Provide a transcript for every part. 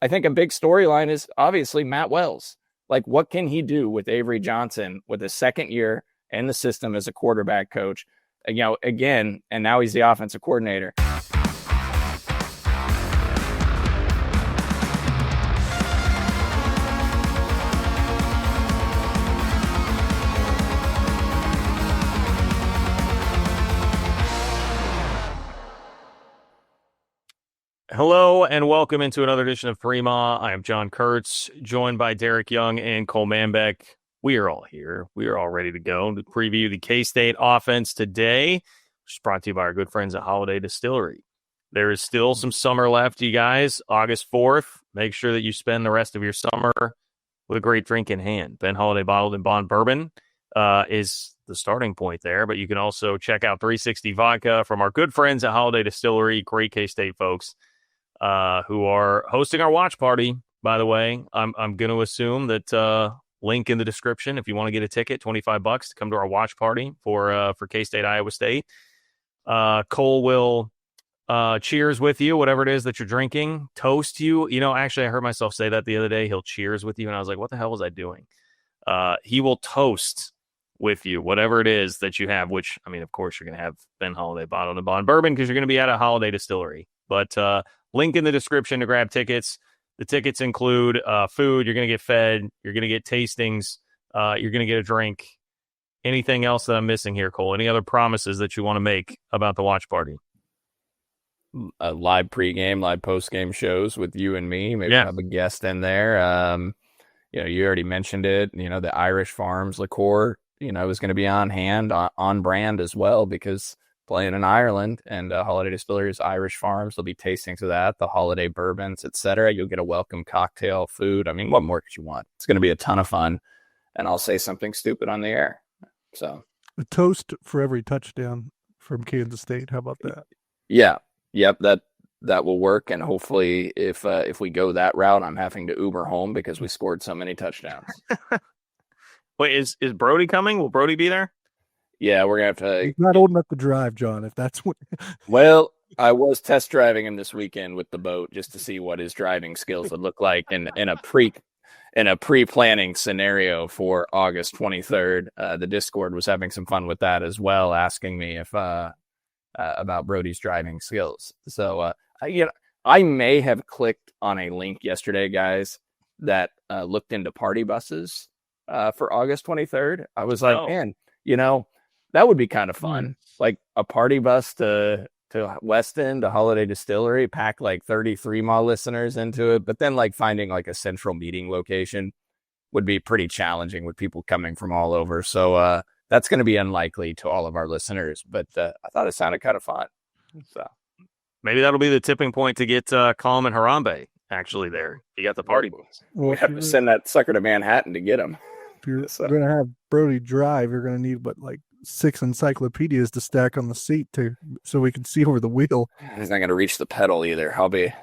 I think a big storyline is obviously Matt Wells. Like, what can he do with Avery Johnson with his second year in the system as a quarterback coach? Again, and now he's the offensive coordinator. Hello and welcome into another edition of Prima. I am John Kurtz, joined by Derek Young and Cole Manbeck. We are all here. We are all ready to go to preview the K-State offense today, which is brought to you by our good friends at Holiday Distillery. There is still some summer left, you guys. August 4th. Make sure that you spend the rest of your summer with a great drink in hand. Ben Holiday Bottled and Bond Bourbon is the starting point there, but you can also check out 360 Vodka from our good friends at Holiday Distillery, great K-State folks. Who are hosting our watch party, by the way. I'm going to assume that link in the description if you want to get a ticket, $25 to come to our watch party for K-State Iowa State. Cole will cheers with you, whatever it is that you're drinking, toast you. Actually, I heard myself say that the other day. He'll cheers with you, and I was like, what the hell was I doing? He will toast with you, whatever it is that you have, which, I mean, of course, you're going to have Ben Holiday Bottled and Bond Bourbon because you're going to be at a Holiday Distillery. But link in the description to grab tickets. The tickets include food. You're going to get fed. You're going to get tastings. You're going to get a drink. Anything else that I'm missing here, Cole? Any other promises that you want to make about the watch party? Live pregame, live postgame shows with you and me. Maybe have a guest in there. You already mentioned it. The Irish Farms liqueur, is going to be on hand, on brand as well, because playing in Ireland and Holiday Distillery's Irish Farms. There'll be tastings of that, the holiday bourbons, etc. You'll get a welcome cocktail, food. I mean, what more could you want? It's going to be a ton of fun, and I'll say something stupid on the air. So a toast for every touchdown from Kansas State. How about that? Yeah, yep, that will work. And hopefully, if we go that route, I'm having to Uber home because we scored so many touchdowns. Wait, is Brody coming? Will Brody be there? Yeah, we're going to have to... He's not old enough to drive, John, if that's what... Well, I was test driving him this weekend with the boat just to see what his driving skills would look like in a pre-planning scenario for August 23rd. The Discord was having some fun with that as well, asking me if about Brody's driving skills. So, I may have clicked on a link yesterday, guys, that looked into party buses for August 23rd. I was like, man, that would be kind of fun. Like a party bus to Weston, to Holiday Distillery, pack like 33 mile listeners into it. But then like finding like a central meeting location would be pretty challenging with people coming from all over. So that's going to be unlikely to all of our listeners. But I thought it sounded kind of fun. So maybe that'll be the tipping point to get Colm and Harambe actually there. You got the party bus. We have to send that sucker to Manhattan to get him. If you're going to have Brody drive, you're going to need 6 encyclopedias to stack on the seat so we can see over the wheel. He's not going to reach the pedal either. I'll be,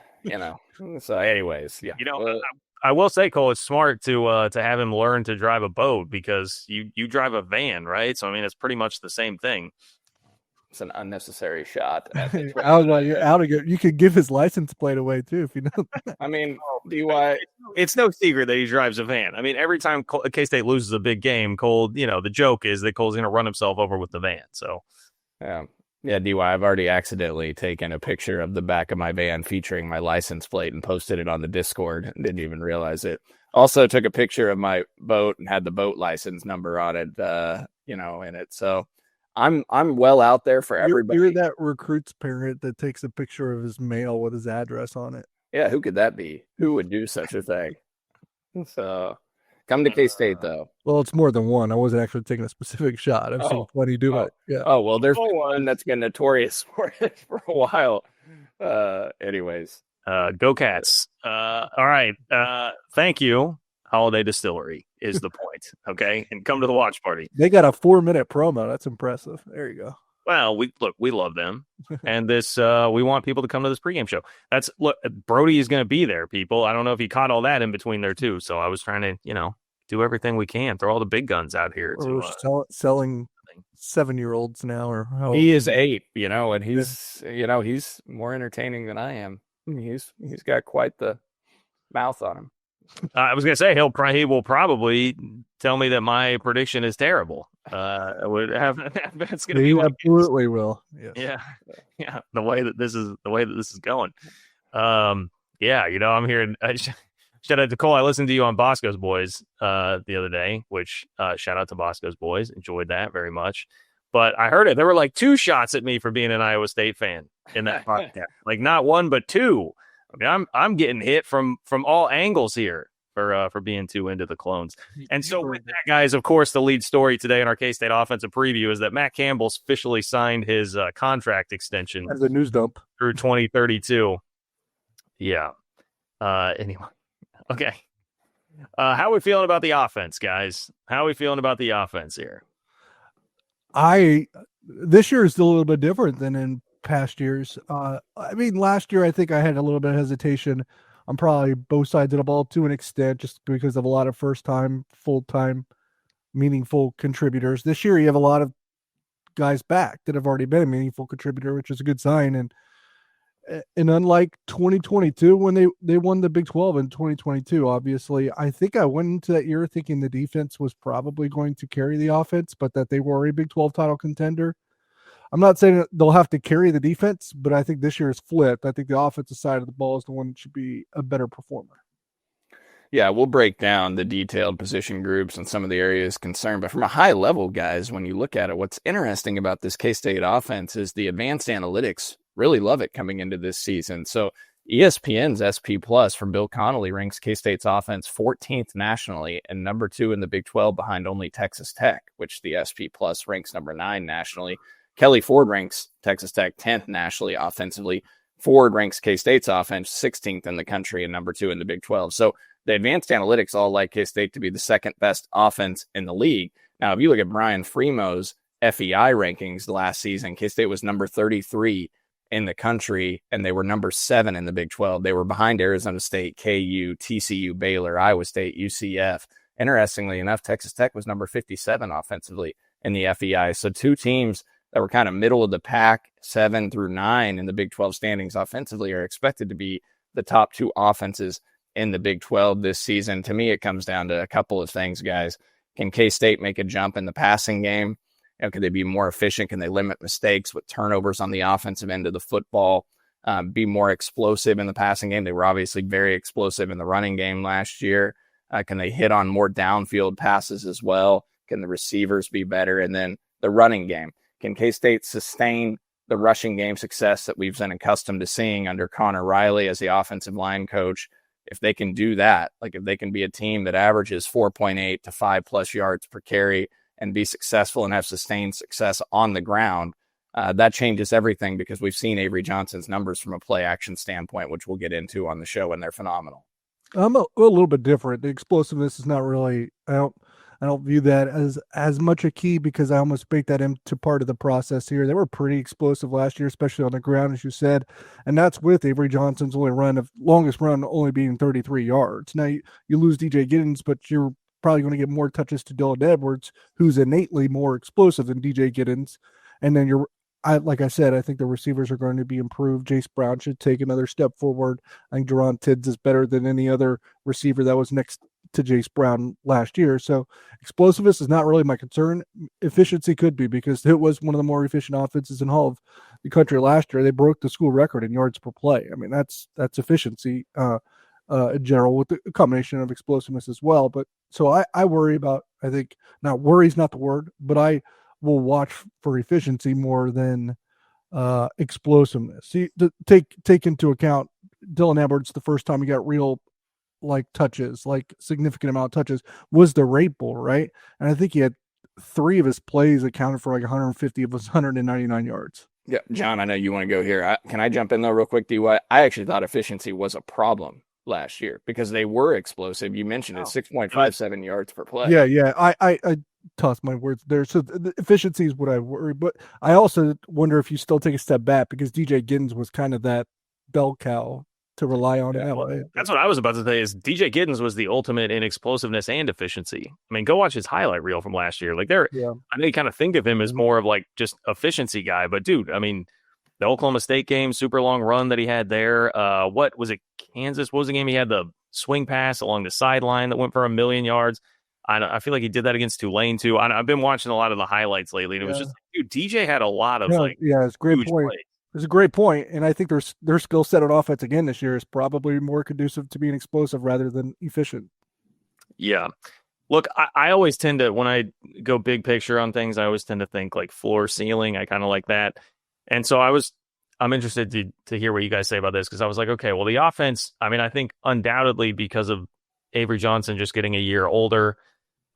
So, anyways, yeah. I will say, Cole, it's smart to have him learn to drive a boat because you drive a van, right? So I mean, it's pretty much the same thing. It's an unnecessary shot. You could give his license plate away too if you know. I mean, DUI. It's no secret that he drives a van. I mean, every time K-State loses a big game, Cole, the joke is that Cole's going to run himself over with the van. So, yeah, DUI. I've already accidentally taken a picture of the back of my van featuring my license plate and posted it on the Discord and didn't even realize it. Also took a picture of my boat and had the boat license number on it, in it. So. I'm well out there for everybody. You're that recruit's parent that takes a picture of his mail with his address on it. Yeah, who could that be? Who would do such a thing? So, come to K-State, though. Well, it's more than one. I wasn't actually taking a specific shot. I've seen plenty do it. Yeah. Oh, well, there's one that's been notorious for it for a while. Anyways. Go Cats. All right. Thank you, Holiday Distillery. Is the point, okay? And come to the watch party. They got a 4-minute promo. That's impressive. There you go. Well, we love them, and this we want people to come to this pregame show. Brody is going to be there, people. I don't know if you caught all that in between there too. So I was trying to, do everything we can, throw all the big guns out here. Selling 7-year-olds now, or how he is 8, and he's he's more entertaining than I am. He's got quite the mouth on him. I was gonna say he will probably tell me that my prediction is terrible. It's gonna be like, absolutely will. Yes. Yeah. The way that this is going. Yeah, I'm hearing. Shout out to Cole. I listened to you on Bosco's Boys the other day, which shout out to Bosco's Boys. Enjoyed that very much. But I heard it. There were like 2 shots at me for being an Iowa State fan in that podcast. Like not 1, but 2. I mean, I'm getting hit from all angles here for being too into the Clones. And so with that, guys, of course, the lead story today in our K-State offensive preview is that Matt Campbell's officially signed his contract extension as a news dump through 2032. Yeah. Anyway. Okay. How are we feeling about the offense, guys? How are we feeling about the offense here? This year is still a little bit different than in past years. I mean, last year I think I had a little bit of hesitation on probably both sides of the ball to an extent, just because of a lot of first-time, full-time, meaningful contributors. This year you have a lot of guys back that have already been a meaningful contributor, which is a good sign. And unlike 2022, when they won the Big 12 in 2022, obviously, I think I went into that year thinking the defense was probably going to carry the offense, but that they were a Big 12 title contender. I'm not saying that they'll have to carry the defense, but I think this year is flipped. I think the offensive side of the ball is the one that should be a better performer. Yeah, we'll break down the detailed position groups and some of the areas concerned. But from a high level, guys, when you look at it, what's interesting about this K-State offense is the advanced analytics really love it coming into this season. So ESPN's SP Plus from Bill Connolly ranks K-State's offense 14th nationally and number 2 in the Big 12 behind only Texas Tech, which the SP Plus ranks number 9 nationally. Kelly Ford ranks Texas Tech 10th nationally offensively. Ford ranks K-State's offense 16th in the country and number 2 in the Big 12. So the advanced analytics all like K-State to be the second best offense in the league. Now, if you look at Brian Fremo's FEI rankings last season, K-State was number 33 in the country, and they were number 7 in the Big 12. They were behind Arizona State, KU, TCU, Baylor, Iowa State, UCF. Interestingly enough, Texas Tech was number 57 offensively in the FEI. So 2 teams that were kind of middle of the pack, 7 through 9 in the Big 12 standings offensively, are expected to be the top 2 offenses in the Big 12 this season. To me, it comes down to a couple of things, guys. Can K-State make a jump in the passing game? Can they be more efficient? Can they limit mistakes with turnovers on the offensive end of the football? Be more explosive in the passing game? They were obviously very explosive in the running game last year. Can they hit on more downfield passes as well? Can the receivers be better? And then the running game. Can K-State sustain the rushing game success that we've been accustomed to seeing under Connor Riley as the offensive line coach? If they can do that, like if they can be a team that averages 4.8 to 5+ yards per carry and be successful and have sustained success on the ground, that changes everything, because we've seen Avery Johnson's numbers from a play action standpoint, which we'll get into on the show, and they're phenomenal. I'm a little bit different. The explosiveness is not really, I don't view that as much a key, because I almost baked that into part of the process here. They were pretty explosive last year, especially on the ground, as you said, and that's with Avery Johnson's longest run only being 33 yards. Now you lose DJ Giddens, but you're probably going to get more touches to Dylan Edwards, who's innately more explosive than DJ Giddens. And then like I said, I think the receivers are going to be improved. Jace Brown should take another step forward. I think Deron Tids is better than any other receiver that was next to Jace Brown last year. So explosiveness is not really my concern. Efficiency could be, because it was one of the more efficient offenses in all of the country last year. They broke the school record in yards per play. I mean, that's efficiency in general, with the combination of explosiveness as well. But so I worry about, I think, not worry is not the word, but I will watch for efficiency more than explosiveness. See, take into account Dylan Edwards, the first time he got real touches, significant amount of touches, was the Rape Bowl, right? And I think he had 3 of his plays accounted for 150 of his 199 yards. Yeah, John, I know you want to go here. Can I jump in though real quick, DY? I actually thought efficiency was a problem last year because they were explosive. You mentioned it, 6.57 yards per play. Yeah. I tossed my words there. So the efficiency is what I worry, but I also wonder if you still take a step back, because DJ Giddens was kind of that bell cow to rely on. That's what I was about to say, is DJ Giddens was the ultimate in explosiveness and efficiency. I mean, go watch his highlight reel from last year. I know you kind of think of him as more of just efficiency guy, but dude, I mean, the Oklahoma State game, super long run that he had there. What was it? Kansas? What was the game he had? The swing pass along the sideline that went for 1,000,000 yards. I feel like he did that against Tulane too. I've been watching a lot of the highlights lately, and it was just, dude, DJ had a lot of it's a great huge point. plays. It's a great point, and I think their skill set on offense again this year is probably more conducive to being explosive rather than efficient. Yeah. Look, I always tend to, when I go big picture on things, I always tend to think like floor ceiling. I kind of like that. And so I'm interested to hear what you guys say about this, because I was like, okay, well, the offense, I mean, I think undoubtedly because of Avery Johnson just getting a year older,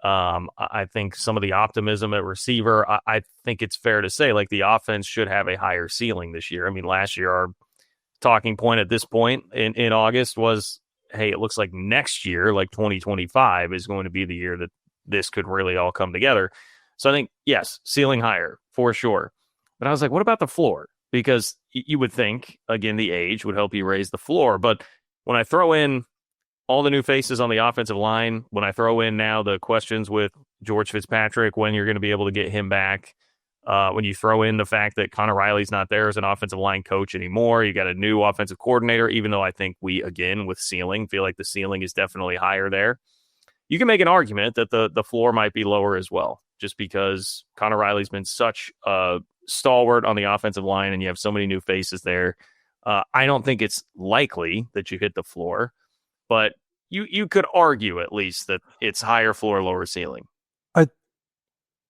I think some of the optimism at receiver, I think it's fair to say like the offense should have a higher ceiling this year. I mean, last year, our talking point at this point in August was, hey, it looks like next year, like 2025, is going to be the year that this could really all come together. So I think, yes, ceiling higher for sure. But I was like, what about the floor? Because you would think, again, the age would help you raise the floor. But when I throw in all the new faces on the offensive line, when I throw in now the questions with George Fitzpatrick, when you're going to be able to get him back, when you throw in the fact that Connor Riley's not there as an offensive line coach anymore, you got a new offensive coordinator, even though I think we, again, with ceiling, feel like the ceiling is definitely higher there. You can make an argument that the floor might be lower as well, just because Connor Riley's been such a stalwart on the offensive line and you have so many new faces there. I don't think it's likely that you hit the floor, but you could argue at least that it's higher floor, lower ceiling.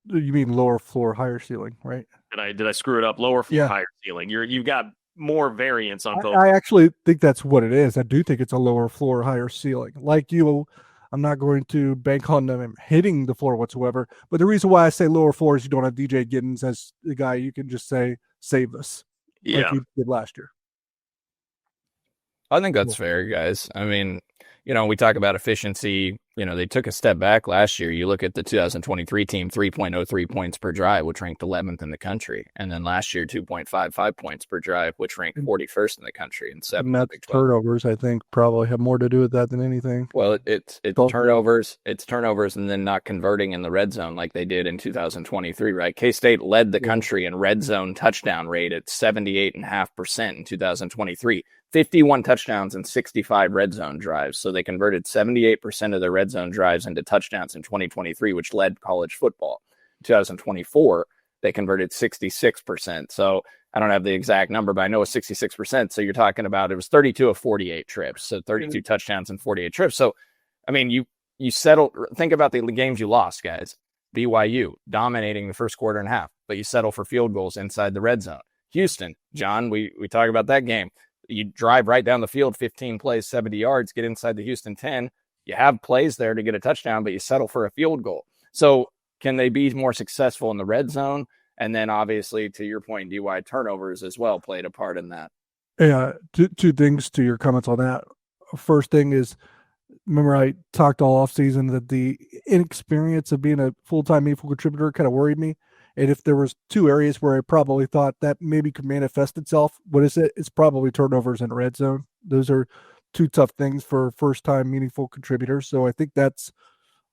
You mean lower floor, higher ceiling, right? Did I screw it up? Lower floor, higher ceiling. You've got more variance on both. I actually think that's what it is. I do think it's a lower floor, higher ceiling. Like you, I'm not going to bank on them hitting the floor whatsoever. But the reason why I say lower floor is you don't have DJ Giddens as the guy you can just say, save us. Like you did last year. I think that's fair, guys. I mean, we talk about efficiency. They took a step back last year. You look at the 2023 team, 3.03 points per drive, which ranked 11th in the country. And then last year, 2.55 points per drive, which ranked 41st in the country and 7th. And that's turnovers, I think, probably have more to do with that than anything. Well, it's turnovers. It's turnovers and then not converting in the red zone like they did in 2023, right? K-State led the country in red zone touchdown rate at 78.5% in 2023. 51 touchdowns and 65 red zone drives. So they converted 78% of their red zone drives into touchdowns in 2023, which led college football. 2024, they converted 66%. So I don't have the exact number, but I know it's 66%. So you're talking about, it was 32 of 48 trips. So 32 touchdowns and 48 trips. So, I mean, you settle, think about the games you lost, guys. BYU dominating the first quarter and a half, but you settle for field goals inside the red zone. Houston, John, we talk about that game. You drive right down the field, 15 plays, 70 yards, get inside the Houston 10. You have plays there to get a touchdown, but you settle for a field goal. So can they be more successful in the red zone? And then obviously, to your point, DY turnovers as well played a part in that. Yeah, two things to your comments on that. First thing is, remember I talked all offseason that the inexperience of being a full-time meaningful contributor kind of worried me. And if there was two areas where I probably thought that maybe could manifest itself, what is it? It's probably turnovers in red zone. Those are two tough things for first-time meaningful contributors. So I think that's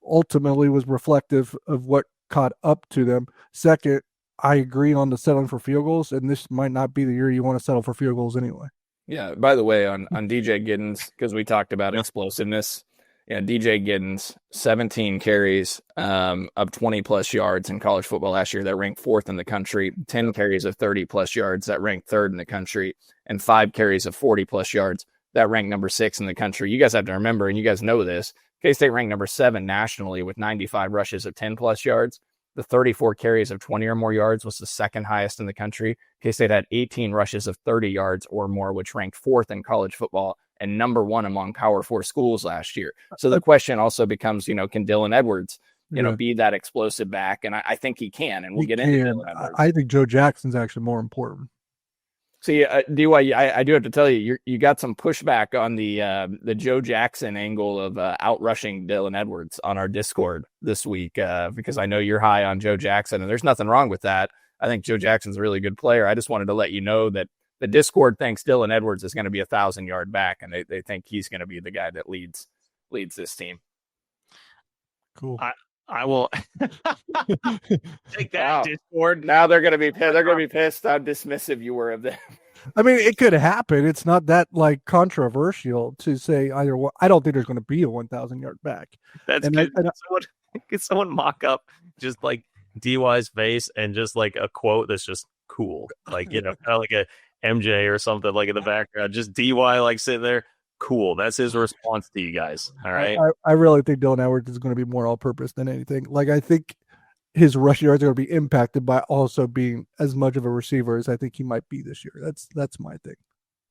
ultimately was reflective of what caught up to them. Second, I agree on the settling for field goals, and this might not be the year you want to settle for field goals anyway. Yeah, by the way, on DJ Giddens, because we talked about explosiveness, DJ Giddens, 17 carries of 20-plus yards in college football last year. That ranked 4th in the country. 10 carries of 30-plus yards. That ranked 3rd in the country. And 5 carries of 40-plus yards. That ranked number 6 in the country. You guys have to remember, and you guys know this, K-State ranked number 7 nationally with 95 rushes of 10-plus yards. The 34 carries of 20 or more yards was the second highest in the country. K-State had 18 rushes of 30 yards or more, which ranked 4th in college football and number 1 among Power 4 schools last year. So the question also becomes, can Dylan Edwards, be that explosive back? And I think he can, and we'll get into Dylan Edwards. I think Joe Jackson's actually more important. See, DY, I do have to tell you, you got some pushback on the Joe Jackson angle of outrushing Dylan Edwards on our Discord this week, because I know you're high on Joe Jackson, and there's nothing wrong with that. I think Joe Jackson's a really good player. I just wanted to let you know that the Discord thinks Dylan Edwards is going to be 1,000-yard back, and they think he's going to be the guy that leads this team. Cool. I will take that, wow. Discord. Now they're going to be pissed how dismissive you were of them. I mean, it could happen. It's not that like controversial to say either one. I don't think there's going to be a 1,000-yard back. That's And good. Could someone mock up just like DY's face and just like a quote that's just cool, like kind of like a MJ or something like in the background, just DY like sitting there. Cool. That's his response to you guys. All right. I really think Dylan Edwards is going to be more all-purpose than anything. Like, I think his rush yards are going to be impacted by also being as much of a receiver as I think he might be this year. That's my thing.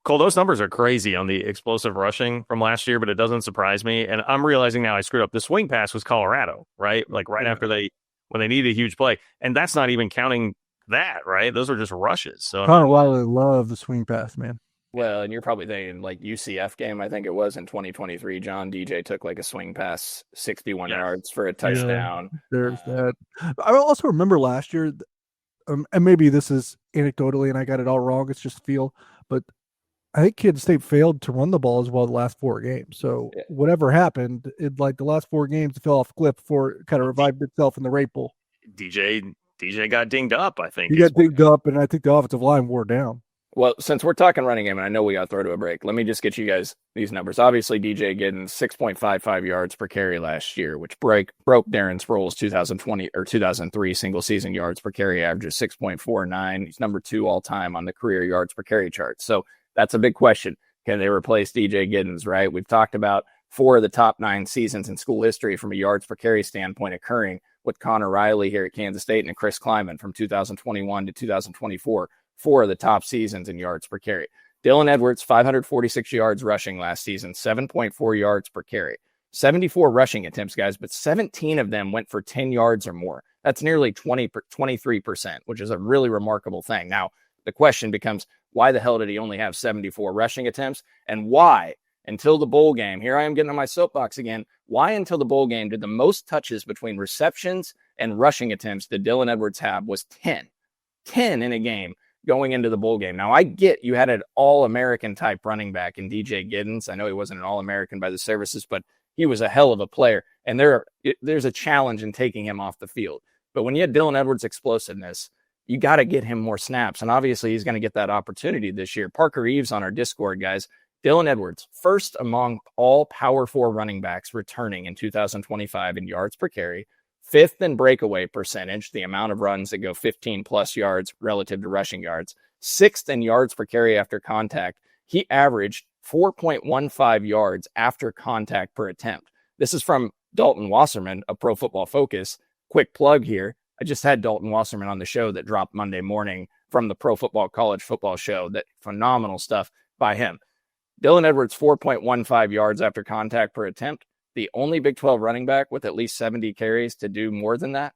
Cole, those numbers are crazy on the explosive rushing from last year, but it doesn't surprise me. And I'm realizing now I screwed up. The swing pass was Colorado, right? Like after when they needed a huge play. And that's not even counting that, right? Those are just rushes. So Connor Wiley loved the swing pass, man. Well, and you're probably thinking like UCF game, I think it was in 2023. John DJ took like a swing pass, 61 yards for a touchdown. Yeah, there's that. I also remember last year, and maybe this is anecdotally, and I got it all wrong. It's just feel, but I think Kansas State failed to run the ball as well the last 4 games. So whatever happened, it like the last 4 games, it fell off a cliff before it kind of revived itself in the Rate Bowl. DJ got dinged up, I think. He got dinged up, and I think the offensive line wore down. Well, since we're talking running game, and I know we got to throw to a break, let me just get you guys these numbers. Obviously, DJ getting 6.55 yards per carry last year, which broke Darren Sproles' 2020 or 2003 single season yards per carry average of 6.49. He's number 2 all time on the career yards per carry chart. So that's a big question. Can they replace DJ Giddens, right? We've talked about 4 of the top 9 seasons in school history from a yards per carry standpoint occurring with Connor Riley here at Kansas State and Chris Kleiman from 2021 to 2024. 4 of the top seasons in yards per carry. Dylan Edwards, 546 yards rushing last season, 7.4 yards per carry. 74 rushing attempts, guys, but 17 of them went for 10 yards or more. That's nearly 23%, which is a really remarkable thing. Now, the question becomes, why the hell did he only have 74 rushing attempts? And why, until the bowl game, here I am getting on my soapbox again, why until the bowl game did the most touches between receptions and rushing attempts that Dylan Edwards had was 10. 10 in a game going into the bowl game. Now, I get you had an all-American type running back in DJ Giddens. I know he wasn't an all-American by the services, but he was a hell of a player. And there's a challenge in taking him off the field. But when you had Dylan Edwards' explosiveness, you got to get him more snaps. And obviously, he's going to get that opportunity this year. Parker Eves on our Discord, guys. Dylan Edwards, first among all Power 4 running backs returning in 2025 in yards per carry, 5th in breakaway percentage, the amount of runs that go 15-plus yards relative to rushing yards. 6th in yards per carry after contact. He averaged 4.15 yards after contact per attempt. This is from Dalton Wasserman of Pro Football Focus. Quick plug here. I just had Dalton Wasserman on the show that dropped Monday morning from the Pro Football College Football Show. That phenomenal stuff by him. Dylan Edwards, 4.15 yards after contact per attempt. The only Big 12 running back with at least 70 carries to do more than that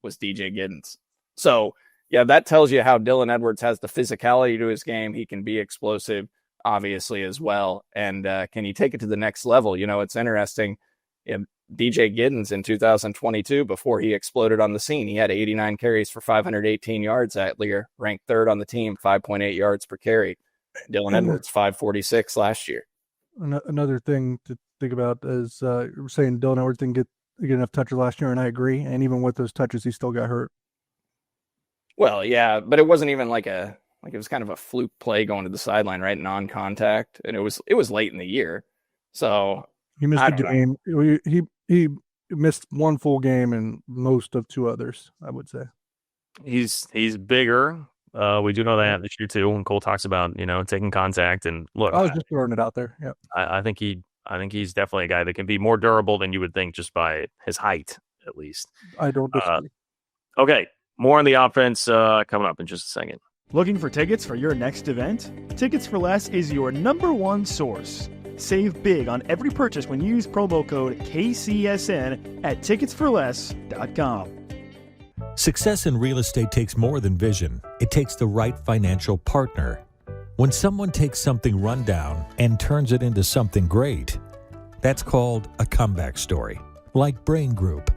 was DJ Giddens. So, yeah, that tells you how Dylan Edwards has the physicality to his game. He can be explosive, obviously, as well. And can he take it to the next level? You know, it's interesting. DJ Giddens in 2022, before he exploded on the scene, he had 89 carries for 518 yards that year, ranked 3rd on the team, 5.8 yards per carry. Dylan Edwards, 546 last year. Another thing to think about is we're saying Dylan Edwards didn't get enough touches last year, and I agree. And even with those touches, he still got hurt. Well, yeah, but it wasn't even it was kind of a fluke play going to the sideline, right? Non-contact, and it was late in the year, so he missed a game. He missed 1 full game and most of 2 others, I would say. He's bigger. We do know that this year too. When Cole talks about taking contact and look, I was just throwing it out there. Yeah, I think he's definitely a guy that can be more durable than you would think just by his height, at least. I don't disagree. Okay, more on the offense coming up in just a second. Looking for tickets for your next event? Tickets for Less is your #1 source. Save big on every purchase when you use promo code KCSN at ticketsforless.com. Success in real estate takes more than vision. It takes the right financial partner. When someone takes something rundown and turns it into something great, that's called a comeback story, like Brain Group.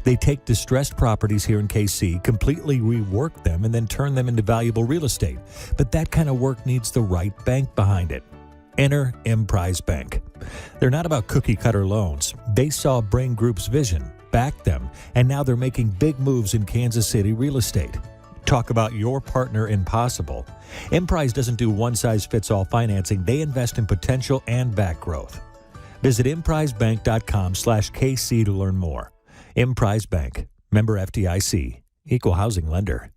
They take distressed properties here in KC, completely rework them, and then turn them into valuable real estate. But that kind of work needs the right bank behind it. Enter Emprise Bank. They're not about cookie-cutter loans. They saw Brain Group's vision, backed them, and now they're making big moves in Kansas City real estate. Talk about your partner in possible. Emprise doesn't do one-size-fits-all financing. They invest in potential and back growth. Visit emprisebank.com/KC to learn more. Emprise Bank, member FDIC, equal housing lender.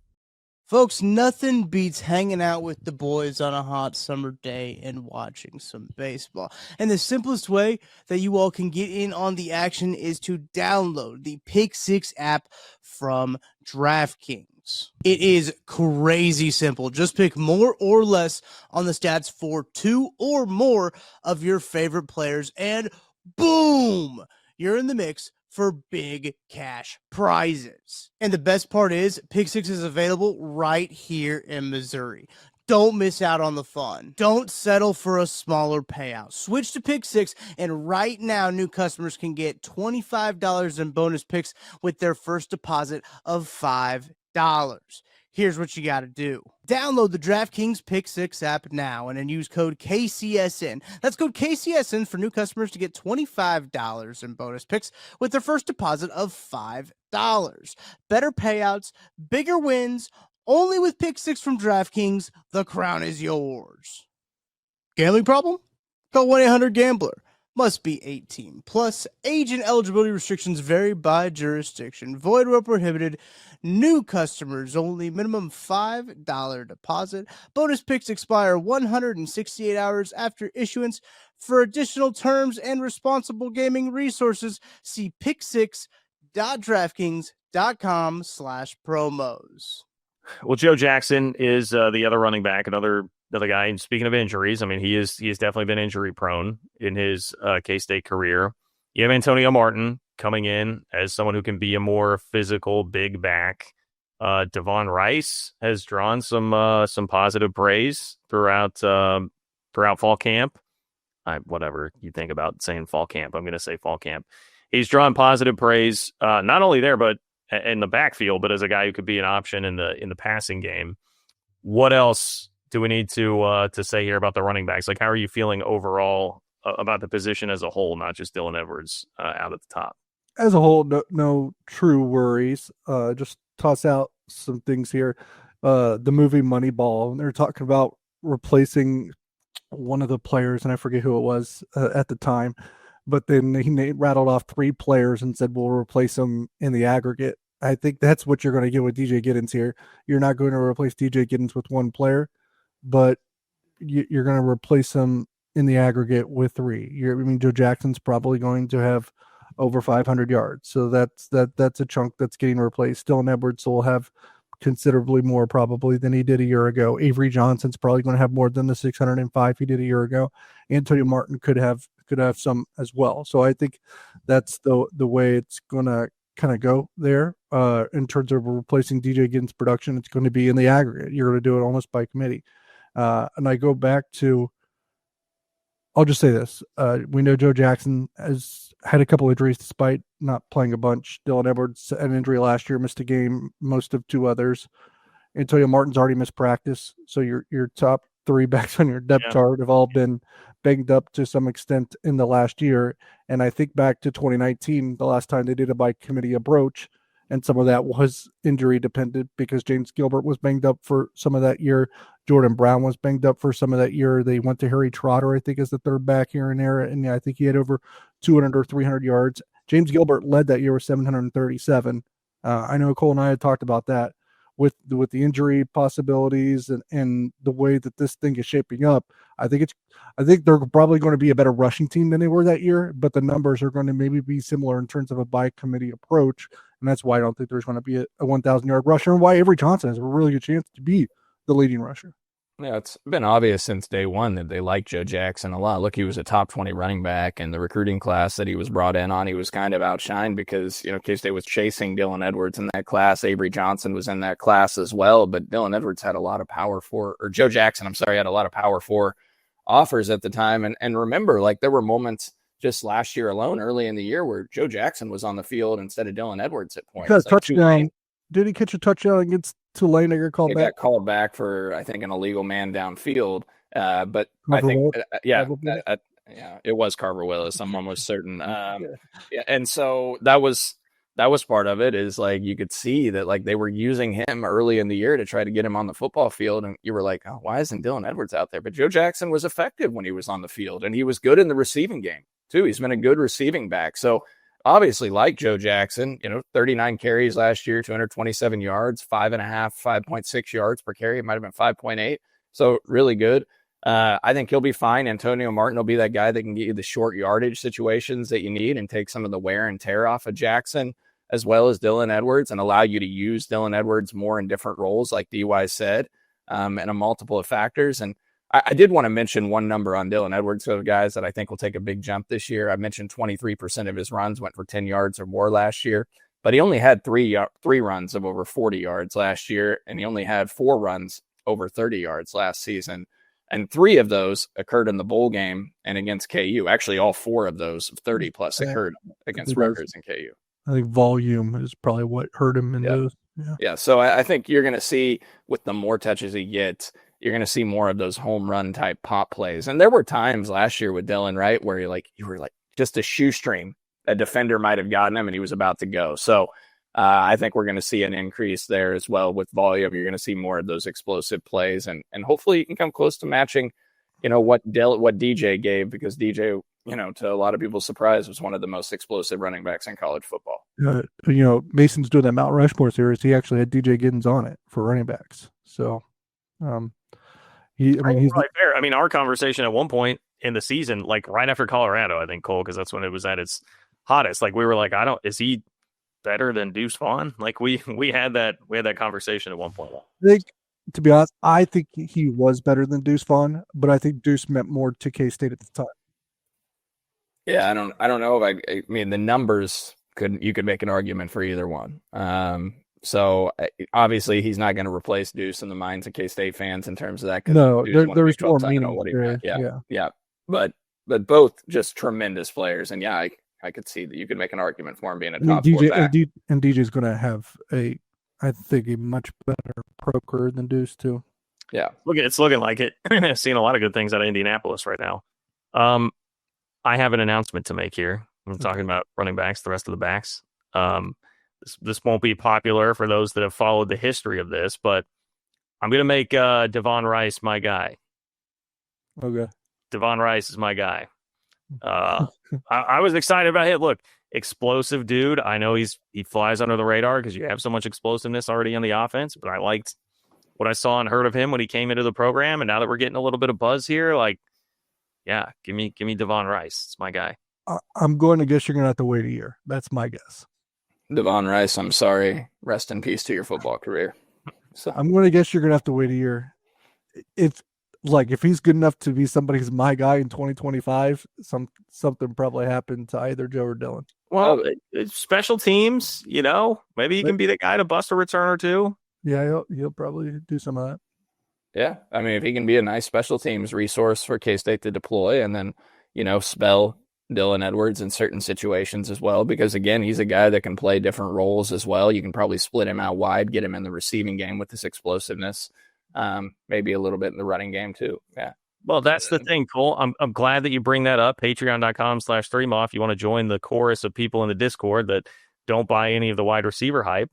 Folks, nothing beats hanging out with the boys on a hot summer day and watching some baseball. And the simplest way that you all can get in on the action is to download the Pick Six app from DraftKings. It is crazy simple. Just pick more or less on the stats for two or more of your favorite players, and boom, you're in the mix for big cash prizes. And the best part is, Pick Six is available right here in Missouri. Don't miss out on the fun. Don't settle for a smaller payout. Switch to Pick Six, and right now, new customers can get $25 in bonus picks with their first deposit of $5. Here's what you got to do. Download the DraftKings Pick Six app now and then use code KCSN. That's code KCSN for new customers to get $25 in bonus picks with their first deposit of $5. Better payouts, bigger wins, only with Pick Six from DraftKings. The crown is yours. Gambling problem? Call 1-800-GAMBLER. Must be 18 plus. Age and eligibility restrictions vary by jurisdiction. Void where prohibited. New customers only. Minimum $5 deposit. Bonus picks expire 168 hours after issuance. For additional terms and responsible gaming resources, see pick6.draftkings.com/promos. Well, Joe Jackson is the other running back, another guy. And speaking of injuries, I mean, he has definitely been injury prone in his K-State career. You have Antonio Martin coming in as someone who can be a more physical big back. Devon Rice has drawn some positive praise throughout fall camp. Whatever you think about saying fall camp, I'm going to say fall camp. He's drawn positive praise not only there, but in the backfield, but as a guy who could be an option in the passing game. What else do we need to say here about the running backs? Like, how are you feeling overall about the position as a whole, not just Dylan Edwards out at the top? As a whole, no true worries. Just toss out some things here. The movie Moneyball, they're talking about replacing one of the players, and I forget who it was at the time, but then he rattled off 3 players and said, we'll replace them in the aggregate. I think that's what you're going to get with DJ Giddens here. You're not going to replace DJ Giddens with one player, but you're going to replace him in the aggregate with 3. Joe Jackson's probably going to have over 500 yards. So that's a chunk that's getting replaced. Dylan Edwards will have considerably more probably than he did a year ago. Avery Johnson's probably going to have more than the 605 he did a year ago. Antonio Martin could have some as well. So I think that's the way it's going to kind of go there. In terms of replacing DJ Giddens' production, it's going to be in the aggregate. You're going to do it almost by committee. And I go back to, I'll just say this. We know Joe Jackson has had a couple injuries despite not playing a bunch. Dylan Edwards had an injury last year, missed a game, most of 2 others. Antonio Martin's already missed practice. So your top 3 backs on your depth chart have all been banged up to some extent in the last year. And I think back to 2019, the last time they did a by committee approach, and some of that was injury dependent because James Gilbert was banged up for some of that year. Jordan Brown was banged up for some of that year. They went to Harry Trotter, I think, as the third back here and there. And I think he had over 200 or 300 yards. James Gilbert led that year with 737. I know Cole and I had talked about that with the injury possibilities and the way that this thing is shaping up. I think they're probably going to be a better rushing team than they were that year, but the numbers are going to maybe be similar in terms of a by committee approach. And that's why I don't think there's going to be a 1,000-yard rusher, and why Avery Johnson has a really good chance to be the leading rusher. Yeah, it's been obvious since day one that they like Joe Jackson a lot. Look, he was a top 20 running back, and the recruiting class that he was brought in on, he was kind of outshined because, K-State was chasing Dylan Edwards in that class. Avery Johnson was in that class as well, but Dylan Edwards had a lot of Joe Jackson, had a lot of Power 4 offers at the time. And remember, like, there were moments just last year alone, early in the year, where Joe Jackson was on the field instead of Dylan Edwards at points. Because touchdown. Did he catch a touchdown against Tulane? Got called back. Got called back for, I think, an illegal man downfield. But Carver I think, Willis? it was Carver Willis. Someone was certain. And so that was that was part of it. Is like you could see that like they were using him early in the year to try to get him on the football field, and you were like, oh, why isn't Dylan Edwards out there? But Joe Jackson was effective when he was on the field, and he was good in the receiving game too. He's been a good receiving back. So obviously, like Joe Jackson, 39 carries last year, 227 yards, 5.6 yards per carry. It might have been 5.8. So really good. I think he'll be fine. Antonio Martin will be that guy that can get you the short yardage situations that you need and take some of the wear and tear off of Jackson, as well as Dylan Edwards, and allow you to use Dylan Edwards more in different roles, like DY said, and a multiple of factors. And I did want to mention one number on Dylan Edwards, so guys that I think will take a big jump this year. I mentioned 23% of his runs went for 10 yards or more last year, but he only had three runs of over 40 yards last year, and he only had 4 runs over 30 yards last season. And 3 of those occurred in the bowl game and against KU. Actually, all 4 of those 30 plus occurred against Rutgers and KU. I think volume is probably what hurt him in those. Yeah. So I think you're going to see, with the more touches he gets, you're going to see more of those home run type pop plays. And there were times last year with Dylan, right, where you were like just a shoestring. A defender might have gotten him and he was about to go. So I think we're going to see an increase there as well with volume. You're going to see more of those explosive plays, and hopefully you can come close to matching, what DJ gave, because DJ, to a lot of people's surprise, was one of the most explosive running backs in college football. Mason's doing that Mount Rushmore series. He actually had DJ Giddens on it for running backs. So, he's right fair. I mean, our conversation at one point in the season, like right after Colorado, I think, Cole, because that's when it was at its hottest. Like we were like, is he better than Deuce Vaughn? Like we had that conversation at one point. I think, to be honest, I think he was better than Deuce Vaughn, but I think Deuce meant more to K-State at the time. Yeah, I don't know if I mean the numbers you could make an argument for either one. So obviously he's not going to replace Deuce in the minds of K-State fans in terms of that. No, there's more meaning there. Yeah. But both just tremendous players, and I could see that you could make an argument for him being a top DJ, 4 back. And DJ's going to have a much better pro career than Deuce too. Yeah, it's looking like it. I've seen a lot of good things out of Indianapolis right now. I have an announcement to make here. I'm talking about running backs, the rest of the backs. This won't be popular for those that have followed the history of this, but I'm going to make Devon Rice my guy. Okay. Devon Rice is my guy. I was excited about it. Look, explosive dude. I know he flies under the radar because you have so much explosiveness already on the offense, but I liked what I saw and heard of him when he came into the program. And now that we're getting a little bit of buzz here, give me Devon Rice. It's my guy. I'm going to guess you're going to have to wait a year. That's my guess. Devon Rice, I'm sorry. Rest in peace to your football career. So I'm going to guess you're going to have to wait a year. If he's good enough to be somebody's my guy in 2025, something probably happened to either Joe or Dylan. Well, it's special teams, maybe he can be the guy to bust a return or two. Yeah, he'll probably do some of that. Yeah, I mean, if he can be a nice special teams resource for K-State to deploy, and then spell Dylan Edwards in certain situations as well, because again, he's a guy that can play different roles as well. You can probably split him out wide, get him in the receiving game with this explosiveness. Maybe a little bit in the running game too. Yeah. Well, that's the thing, Cole. I'm glad that you bring that up. Patreon.com/3moff. If you want to join the chorus of people in the Discord that don't buy any of the wide receiver hype,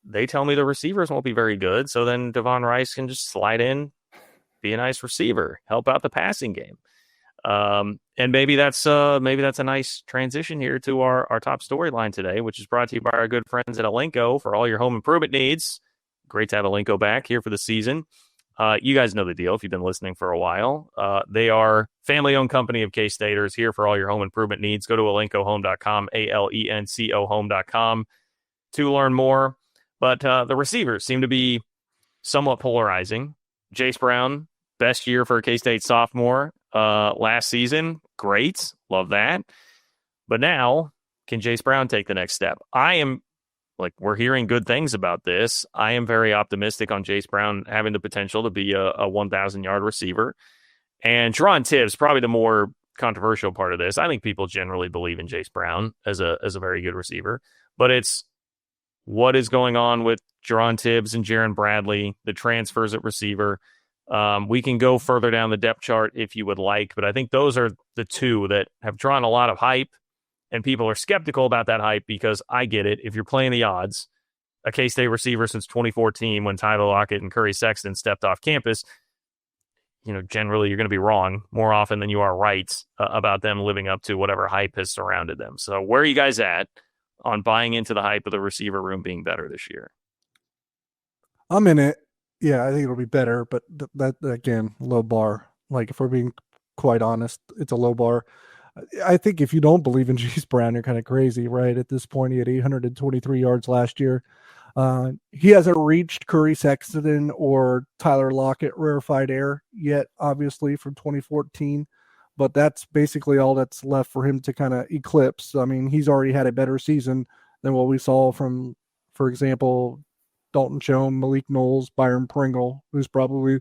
they tell me the receivers won't be very good. So then Devon Rice can just slide in, be a nice receiver, help out the passing game. And maybe that's a nice transition here to our top storyline today, which is brought to you by our good friends at Alenco for all your home improvement needs. Great to have Alenco back here for the season. You guys know the deal if you've been listening for a while. They are family-owned company of K-Staters here for all your home improvement needs. Go to alencohome.com, ALENCO home.com to learn more. But the receivers seem to be somewhat polarizing. Jace Brown, best year for a K-State sophomore last season. Great. Love that. But now, can Jace Brown take the next step? We're hearing good things about this. I am very optimistic on Jace Brown having the potential to be a 1,000-yard receiver. And Jerron Tibbs, probably the more controversial part of this. I think people generally believe in Jace Brown as a very good receiver. But it's what is going on with Jerron Tibbs and Jaron Bradley, the transfers at receiver. We can go further down the depth chart if you would like, but I think those are the two that have drawn a lot of hype And people are skeptical about that hype because I get it. If you're playing the odds, a K-State receiver since 2014 when Tyler Lockett and Curry Sexton stepped off campus, generally you're going to be wrong more often than you are right about them living up to whatever hype has surrounded them. So where are you guys at on buying into the hype of the receiver room being better this year? I'm in it. Yeah, I think it'll be better, but that again, low bar. Like, if we're being quite honest, it's a low bar. I think if you don't believe in Chase Brown, you're kind of crazy, right? At this point, he had 823 yards last year. He hasn't reached Curry Sexton or Tyler Lockett rarefied air yet, obviously, from 2014. But that's basically all that's left for him to kind of eclipse. I mean, he's already had a better season than what we saw from, for example, Dalton Schoen, Malik Knowles, Byron Pringle, who's probably,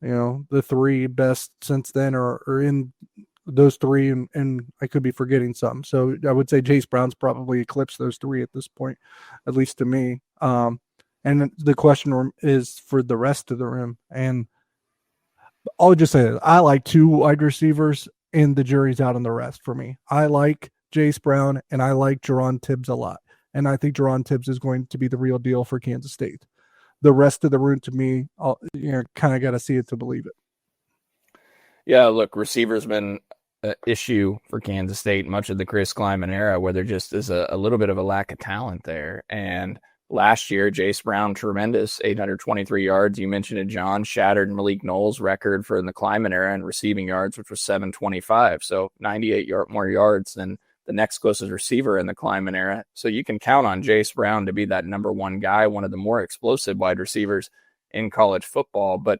the three best since then are in those three, and I could be forgetting some. So I would say Chase Brown's probably eclipsed those three at this point, at least to me. And the question is for the rest of the room. And I'll just say this. I like two wide receivers, and the jury's out on the rest for me. I like Chase Brown, and I like Jerron Tibbs a lot. And I think Jerron Tibbs is going to be the real deal for Kansas State. The rest of the room, to me, kind of got to see it to believe it. Yeah, look, receiver's been an issue for Kansas State much of the Chris Kleiman era, where there just is a little bit of a lack of talent there. And last year, Chase Brown, tremendous, 823 yards. You mentioned it, John, shattered Malik Knowles' record for in the Kleiman era in receiving yards, which was 725. So 98 more yards than the next closest receiver in the Kleiman era. So you can count on Chase Brown to be that number one guy, one of the more explosive wide receivers in college football. But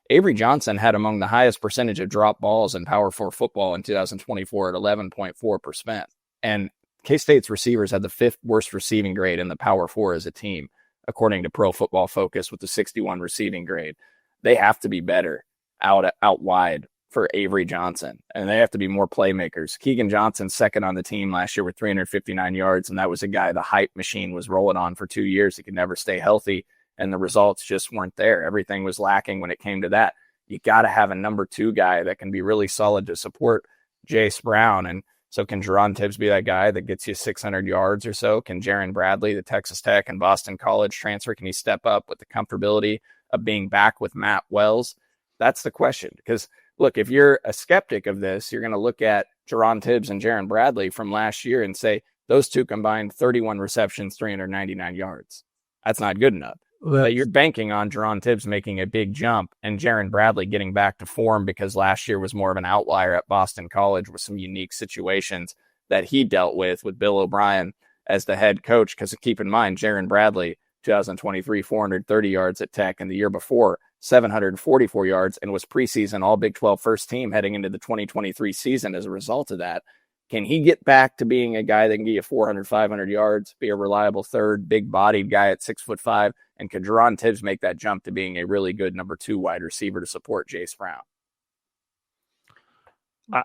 Avery Johnson had among the highest percentage of drop balls in Power 4 football in 2024 at 11.4%. And K-State's receivers had the fifth worst receiving grade in the Power 4 as a team, according to Pro Football Focus, with the 61 receiving grade. They have to be better out wide for Avery Johnson, and they have to be more playmakers. Keegan Johnson, second on the team last year with 359 yards, and that was a guy the hype machine was rolling on for 2 years. He could never stay healthy, and the results just weren't there. Everything was lacking when it came to that. You got to have a number two guy that can be really solid to support Chase Brown. And so can Jerron Tibbs be that guy that gets you 600 yards or so? Can Jaron Bradley, the Texas Tech and Boston College transfer, can he step up with the comfortability of being back with Matt Wells? That's the question. Because, look, if you're a skeptic of this, you're going to look at Jerron Tibbs and Jaron Bradley from last year and say those two combined 31 receptions, 399 yards. That's not good enough. But you're banking on Jerron Tibbs making a big jump and Jaron Bradley getting back to form because last year was more of an outlier at Boston College with some unique situations that he dealt with Bill O'Brien as the head coach. Because keep in mind, Jaron Bradley, 2023, 430 yards at Tech, and the year before, 744 yards, and was preseason All Big 12 first team heading into the 2023 season as a result of that. Can he get back to being a guy that can give you 400, 500 yards, be a reliable third, big-bodied guy at 6'5"? And can Jerron Tibbs make that jump to being a really good number two wide receiver to support Chase Brown?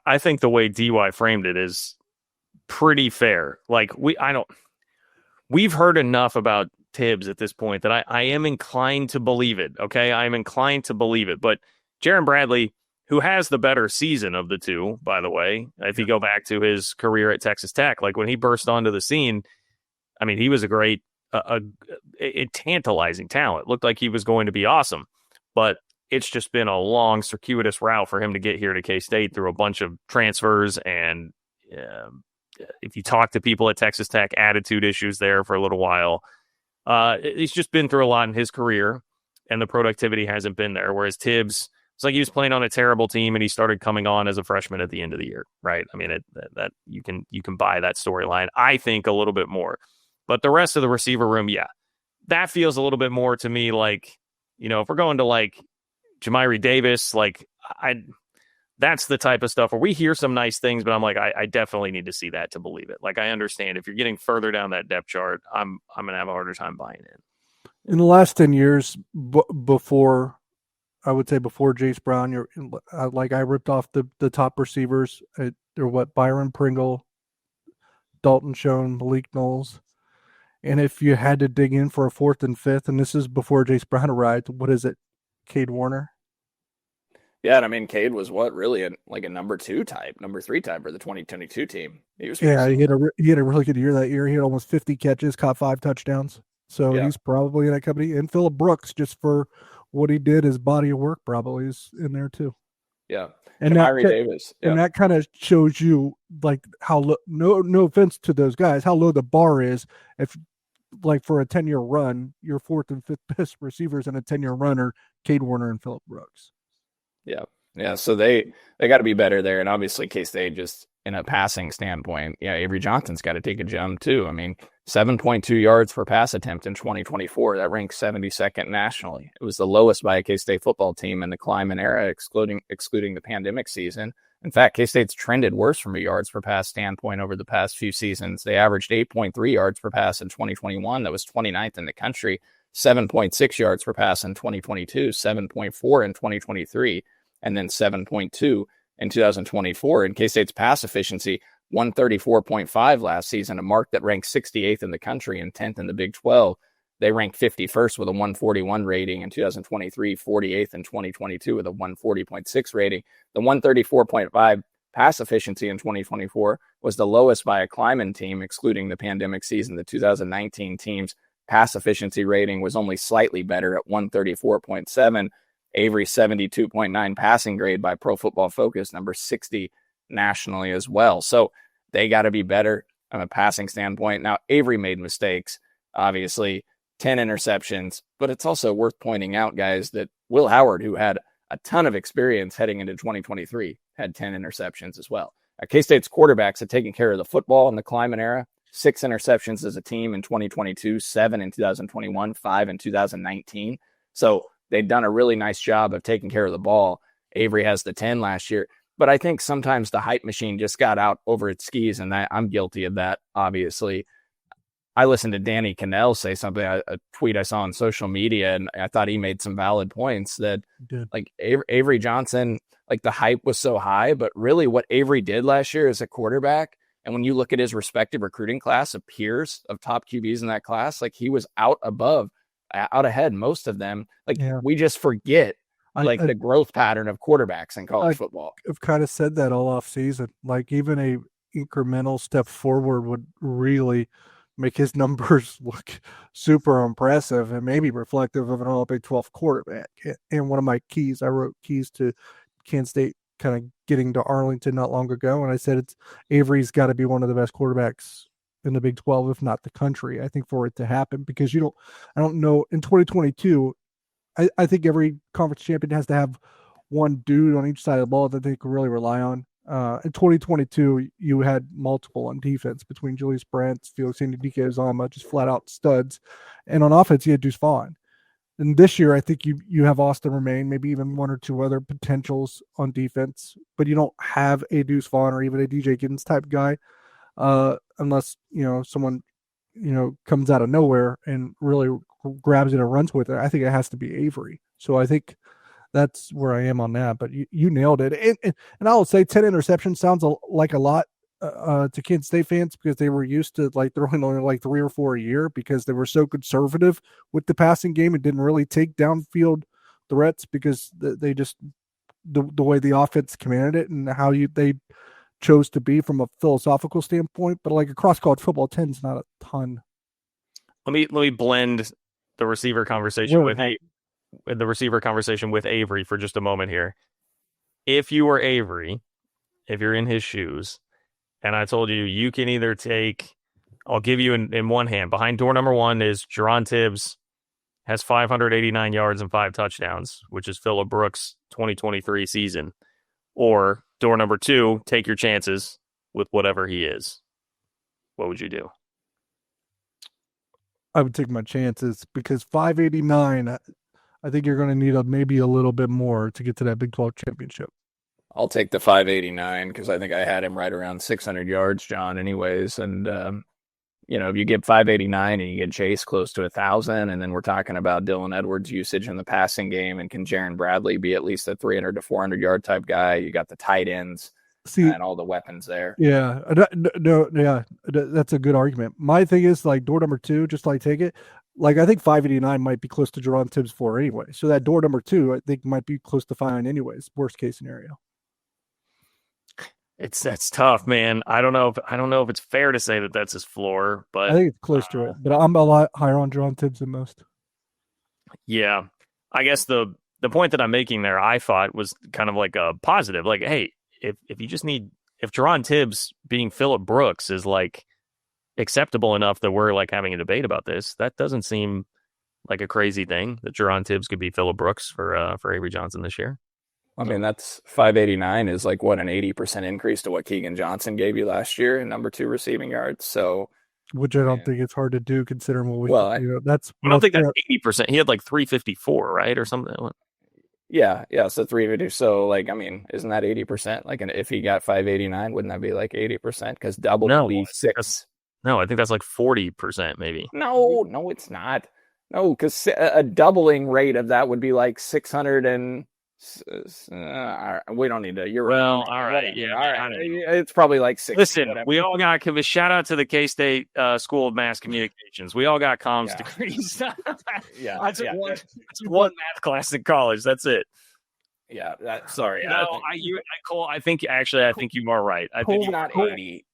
I think the way DY framed it is pretty fair. Like we've heard enough about Tibbs at this point that I am inclined to believe it. Okay, I'm inclined to believe it. But Jaron Bradley, who has the better season of the two, by the way, if you go back to his career at Texas Tech, like when he burst onto the scene, I mean, he was a great, a tantalizing talent. Looked like he was going to be awesome, but it's just been a long, circuitous route for him to get here to K-State through a bunch of transfers. And if you talk to people at Texas Tech, attitude issues there for a little while. He's just been through a lot in his career, and the productivity hasn't been there. Whereas Tibbs, it's like he was playing on a terrible team and he started coming on as a freshman at the end of the year, right? I mean, that you can buy that storyline, I think, a little bit more. But the rest of the receiver room, yeah, that feels a little bit more to me like, if we're going to like Jamiri Davis, like that's the type of stuff where we hear some nice things, but I'm like, I definitely need to see that to believe it. Like, I understand if you're getting further down that depth chart, I'm going to have a harder time buying in. In the last 10 years, before Chase Brown, I ripped off the top receivers. They're Byron Pringle, Dalton Schoen, Malik Knowles. And if you had to dig in for a fourth and fifth, and this is before Chase Brown arrived, what is it? Cade Warner? Yeah, and I mean, Cade was really like a number 3 type for the 2022 team. He was Yeah, he had a really good year that year. He had almost 50 catches, caught 5 touchdowns. So Yeah. he's probably in that company. And Phillip Brooks, just for what he did, his body of work probably is in there too. Yeah. And Kamari Davis. And that kind of shows you like how no offense to those guys, how low the bar is. If like for a 10-year run, your 4th and 5th best receivers in a 10-year run are Cade Warner and Phillip Brooks. Yeah. Yeah. So they got to be better there. And obviously K-State just in a passing standpoint, Avery Johnson's got to take a jump too. I mean, 7.2 yards per pass attempt in 2024. That ranks 72nd nationally. It was the lowest by a K-State football team in the Kleiman era, excluding the pandemic season. In fact, K-State's trended worse from a yards per pass standpoint over the past few seasons. They averaged 8.3 yards per pass in 2021. That was 29th in the country. 7.6 yards per pass in 2022, 7.4 in 2023, and then 7.2 in 2024. In K-State's pass efficiency, 134.5 last season, a mark that ranked 68th in the country and 10th in the Big 12. They ranked 51st with a 141 rating in 2023, 48th in 2022 with a 140.6 rating. The 134.5 pass efficiency in 2024 was the lowest by a Kleiman team, excluding the pandemic season. The 2019 team's pass efficiency rating was only slightly better at 134.7. Avery's 72.9 passing grade by Pro Football Focus, number 60 nationally as well. So they got to be better from a passing standpoint. Now, Avery made mistakes, obviously, 10 interceptions, but it's also worth pointing out, guys, that Will Howard, who had a ton of experience heading into 2023, had 10 interceptions as well. K-State's quarterbacks had taken care of the football in the Kleiman era. 6 interceptions as a team in 2022, 7 in 2021, 5 in 2019. So they've done a really nice job of taking care of the ball. Avery has the 10 last year. But I think sometimes the hype machine just got out over its skis, and I'm guilty of that, obviously. I listened to Danny Cannell say something, a tweet I saw on social media, and I thought he made some valid points that, like, Avery Johnson, like, the hype was so high, but really what Avery did last year as a quarterback, and when you look at his respective recruiting class of peers of top QBs in that class, like, he was out ahead most of them. Like, we just forget the growth pattern of quarterbacks in college football. I've kind of said that all off season. Like, even a incremental step forward would really make his numbers look super impressive and maybe reflective of an all Big 12 quarterback. And one of my keys, I wrote keys to Kansas State kind of getting to Arlington not long ago, and I said Avery's got to be one of the best quarterbacks in the Big 12, if not the country, I think, for it to happen, because I don't know, in 2022, I think every conference champion has to have one dude on each side of the ball that they can really rely on. In 2022, you had multiple on defense between Julius Brents, Felix Anudike-Uzomah, just flat out studs. And on offense, you had Deuce Vaughn. And this year, I think you have Austin Romaine, maybe even one or two other potentials on defense, but you don't have a Deuce Vaughn or even a DJ Giddens type guy, unless, someone, comes out of nowhere and really grabs it and runs with it. I think it has to be Avery. So I think that's where I am on that, but you nailed it. And I will say 10 interceptions sounds like a lot to Kansas State fans, because they were used to like throwing only like 3 or 4 a year because they were so conservative with the passing game and didn't really take downfield threats because they just the way the offense commanded it and how they chose to be from a philosophical standpoint. But like across college football, 10 is not a ton. Let me blend the receiver conversation with Avery for just a moment here. If you were Avery, if you're in his shoes, and I told you can either take, I'll give you in one hand, behind door number 1 is Jerron Tibbs, has 589 yards and 5 touchdowns, which is Phillip Brooks' 2023 season. Or door number 2, take your chances with whatever he is. What would you do? I would take my chances, because 589, I think you're going to need maybe a little bit more to get to that Big 12 championship. I'll take the 589 because I think I had him right around 600 yards, John, anyways. And, if you get 589 and you get Chase close to 1,000, and then we're talking about Dylan Edwards' usage in the passing game, and can Jaron Bradley be at least a 300 to 400 yard type guy? You got the tight ends and all the weapons there. Yeah, no, yeah, that's a good argument. My thing is, like, door number 2, just like take it. Like, I think 589 might be close to Jerron Tibbs floor anyway. So that door number 2, I think, might be close to fine anyways. Worst case scenario. That's tough, man. I don't know if it's fair to say that that's his floor, but I think it's close to it. But I'm a lot higher on Jerron Tibbs than most. Yeah, I guess the point that I'm making there, I thought, was kind of like a positive. Like, hey, if Jerron Tibbs being Phillip Brooks is like acceptable enough that we're like having a debate about this, that doesn't seem like a crazy thing that Jerron Tibbs could be Phillip Brooks for Avery Johnson this year. I mean, that's 589 is like what, an 80% increase to what Keegan Johnson gave you last year in number 2 receiving yards. So, which I don't think it's hard to do considering what we. Well, I don't think that's 80%. He had like 354, right, or something. Yeah. So 350. So, like, I mean, isn't that 80%? Like, if he got 589, wouldn't that be like 80%? Because double would be 6. No, I think that's like 40%, maybe. No, it's not. No, because a doubling rate of that would be like 600 and. We don't need to. You're well, all right. Yeah, all right. It's probably like 6. Listen, we all got to give a shout out to the K-State School of Mass Communications. We all got comms degrees. I took one math class in college. That's it. Yeah. Sorry. No, Cole. I think you are right. I think Cole's not 80.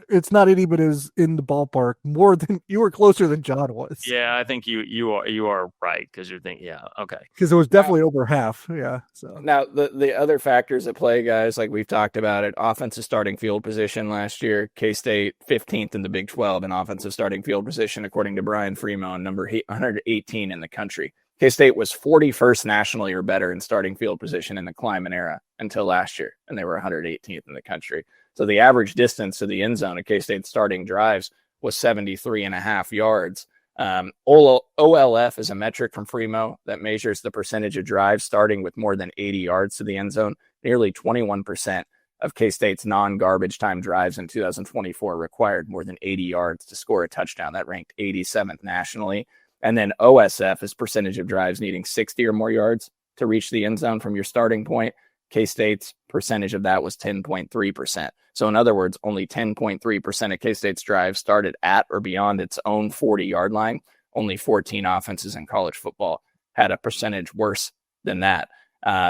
It's not 80, but it was in the ballpark more than you were closer than John was. Yeah, I think you are right because you're thinking, okay. Because it was definitely over half. Yeah. So now the other factors at play, guys, like we've talked about it, offensive starting field position last year, K-State 15th in the Big 12 in offensive starting field position, according to Brian Fremont, number 118 in the country. K-State was 41st nationally or better in starting field position in the Kleiman era until last year, and they were 118th in the country. So the average distance to the end zone of K-State starting drives was 73.5 yards. OLF is a metric from Fremo that measures the percentage of drives starting with more than 80 yards to the end zone. Nearly 21% of K-State's non-garbage time drives in 2024 required more than 80 yards to score a touchdown. That ranked 87th nationally. And then OSF is percentage of drives needing 60 or more yards to reach the end zone from your starting point. K-State's percentage of that was 10.3%. So in other words, only 10.3% of K-State's drives started at or beyond its own 40-yard line. Only 14 offenses in college football had a percentage worse than that.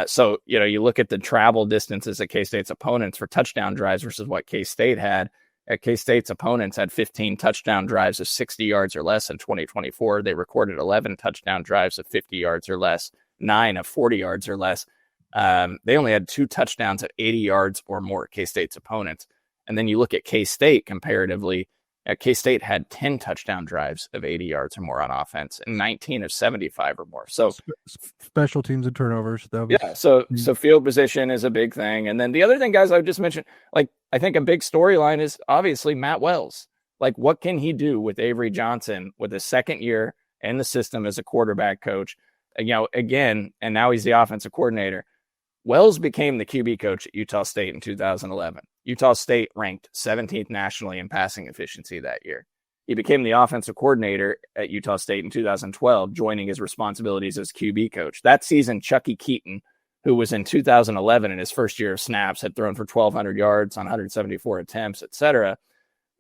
So, you look at the travel distances of K-State's opponents for touchdown drives versus what K-State had. K-State's opponents had 15 touchdown drives of 60 yards or less in 2024. They recorded 11 touchdown drives of 50 yards or less, 9 of 40 yards or less. They only had 2 touchdowns at 80 yards or more, K-State's opponents. And then you look at K-State comparatively, K-State had 10 touchdown drives of 80 yards or more on offense and 19 of 75 or more. So special teams and turnovers. So field position is a big thing. And then the other thing, guys, I just mentioned, like, I think a big storyline is obviously Matt Wells. Like, what can he do with Avery Johnson with his second year in the system as a quarterback coach? Again, and now he's the offensive coordinator. Wells became the QB coach at Utah State in 2011. Utah State ranked 17th nationally in passing efficiency that year. He became the offensive coordinator at Utah State in 2012, joining his responsibilities as QB coach. That season, Chucky Keaton, who was in 2011 in his first year of snaps, had thrown for 1,200 yards on 174 attempts, etc.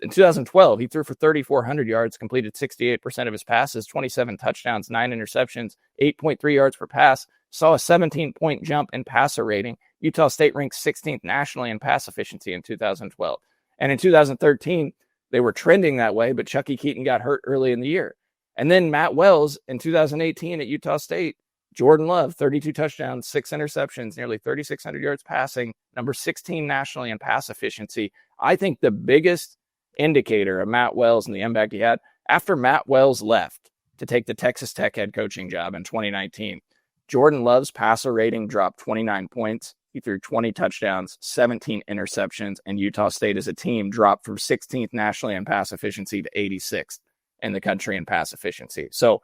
In 2012, he threw for 3,400 yards, completed 68% of his passes, 27 touchdowns, 9 interceptions, 8.3 yards per pass, saw a 17-point jump in passer rating. Utah State ranked 16th nationally in pass efficiency in 2012. And in 2013, they were trending that way, but Chucky Keaton got hurt early in the year. And then Matt Wells in 2018 at Utah State, Jordan Love, 32 touchdowns, 6 interceptions, nearly 3,600 yards passing, number 16 nationally in pass efficiency. I think the biggest indicator of Matt Wells and the impact he had after Matt Wells left to take the Texas Tech head coaching job in 2019, Jordan Love's passer rating dropped 29 points. He threw 20 touchdowns, 17 interceptions, and Utah State as a team dropped from 16th nationally in pass efficiency to 86th in the country in pass efficiency. So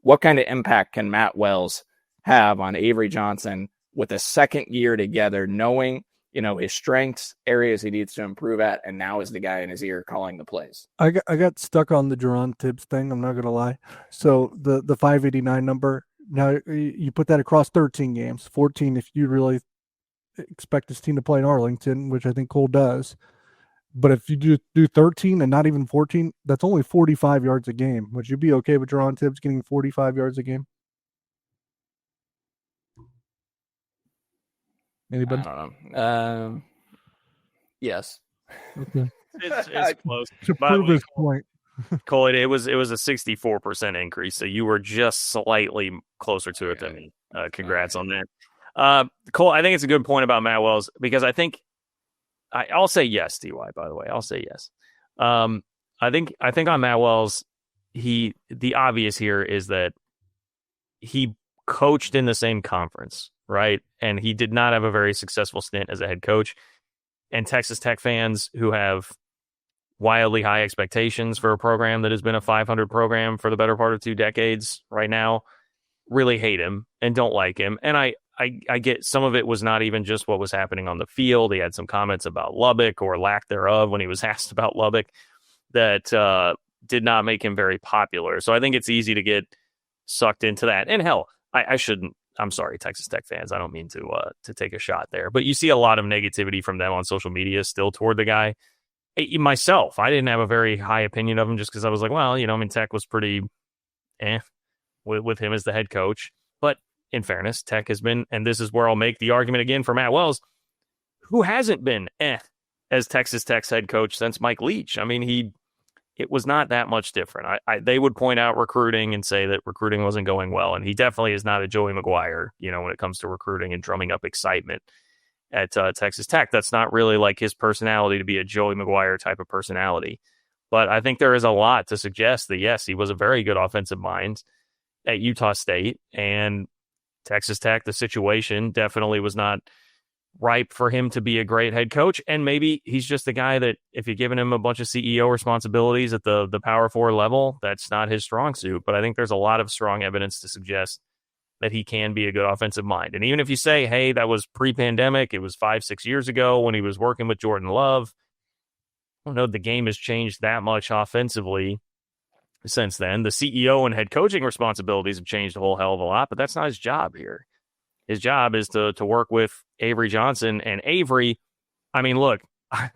what kind of impact can Matt Wells have on Avery Johnson with a second year together, knowing, his strengths, areas he needs to improve at, and now is the guy in his ear calling the plays? I got stuck on the Jerron Tibbs thing. I'm not going to lie. So the 589 number, now you put that across 13 games, 14 if you really expect this team to play in Arlington, which I think Cole does. But if you do 13 and not even 14, that's only 45 yards a game. Would you be okay with Jaron Tibbs getting 45 yards a game? Anybody? I don't know. Yes. Okay. It's close. To By the prove way, his point. Cole, it was a 64% increase, so you were just slightly closer to it than me. Congrats on that. Cole, I think it's a good point about Matt Wells, because I think I'll say yes, DY, by the way. I'll say yes. I think on Matt Wells, the obvious here is that he coached in the same conference, right? And he did not have a very successful stint as a head coach. And Texas Tech fans who have wildly high expectations for a program that has been a 500 program for the better part of 2 decades right now really hate him and don't like him. And I get some of it was not even just what was happening on the field. He had some comments about Lubbock or lack thereof when he was asked about Lubbock that did not make him very popular. So I think it's easy to get sucked into that. And hell, I shouldn't. I'm sorry, Texas Tech fans. I don't mean to take a shot there, but you see a lot of negativity from them on social media still toward the guy. Myself, I didn't have a very high opinion of him just because I was like, well, Tech was pretty with him as the head coach. But in fairness, Tech has been, and this is where I'll make the argument again for Matt Wells, who hasn't been as Texas Tech's head coach since Mike Leach. I mean, it was not that much different. They would point out recruiting and say that recruiting wasn't going well, and he definitely is not a Joey McGuire, when it comes to recruiting and drumming up excitement at Texas Tech. That's not really like his personality to be a Joey McGuire type of personality. But I think there is a lot to suggest that, yes, he was a very good offensive mind at Utah State, and Texas Tech, the situation definitely was not ripe for him to be a great head coach. And maybe he's just the guy that if you're giving him a bunch of CEO responsibilities at the Power 4 level, that's not his strong suit. But I think there's a lot of strong evidence to suggest that he can be a good offensive mind. And even if you say, hey, that was pre-pandemic, it was 5-6 years ago when he was working with Jordan Love, I don't know, the game has changed that much offensively since then. The CEO and head coaching responsibilities have changed a whole hell of a lot, but that's not his job here. His job is to work with Avery Johnson. And Avery, I mean, look, I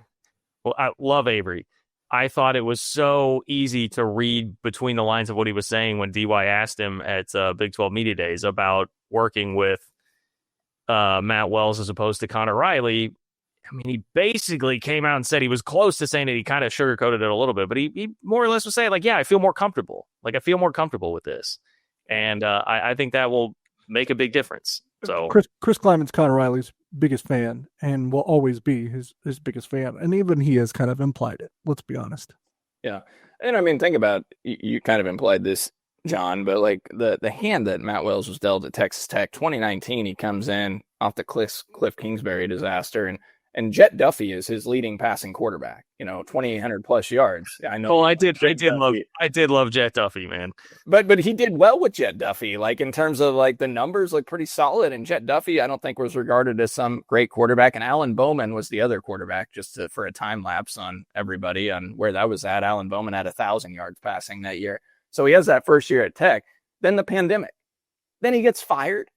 love Avery. I thought it was so easy to read between the lines of what he was saying when DY asked him at Big 12 Media Days about working with Matt Wells as opposed to Connor Riley. I mean, he basically came out and said he was close to saying that he kind of sugarcoated it a little bit, but he more or less was saying, like, yeah, I feel more comfortable. Like, I feel more comfortable with this. And I think that will make a big difference. So Chris Kleiman's Connor Riley's biggest fan and will always be his biggest fan. And even he has kind of implied it. Let's be honest. Yeah. And I mean, think about, you kind of implied this, John, but like the hand that Matt Wells was dealt at Texas Tech, 2019, he comes in off the Cliff Kingsbury disaster, and Jet Duffy is his leading passing quarterback, 2,800 plus yards. I know. Oh, I did love Jet Duffy, man. But he did well with Jet Duffy. Like, in terms of like the numbers look pretty solid. And Jet Duffy, I don't think was regarded as some great quarterback. And Alan Bowman was the other quarterback, for a time lapse on everybody on where that was at. Alan Bowman had 1,000 yards passing that year. So he has that first year at Tech. Then the pandemic. Then he gets fired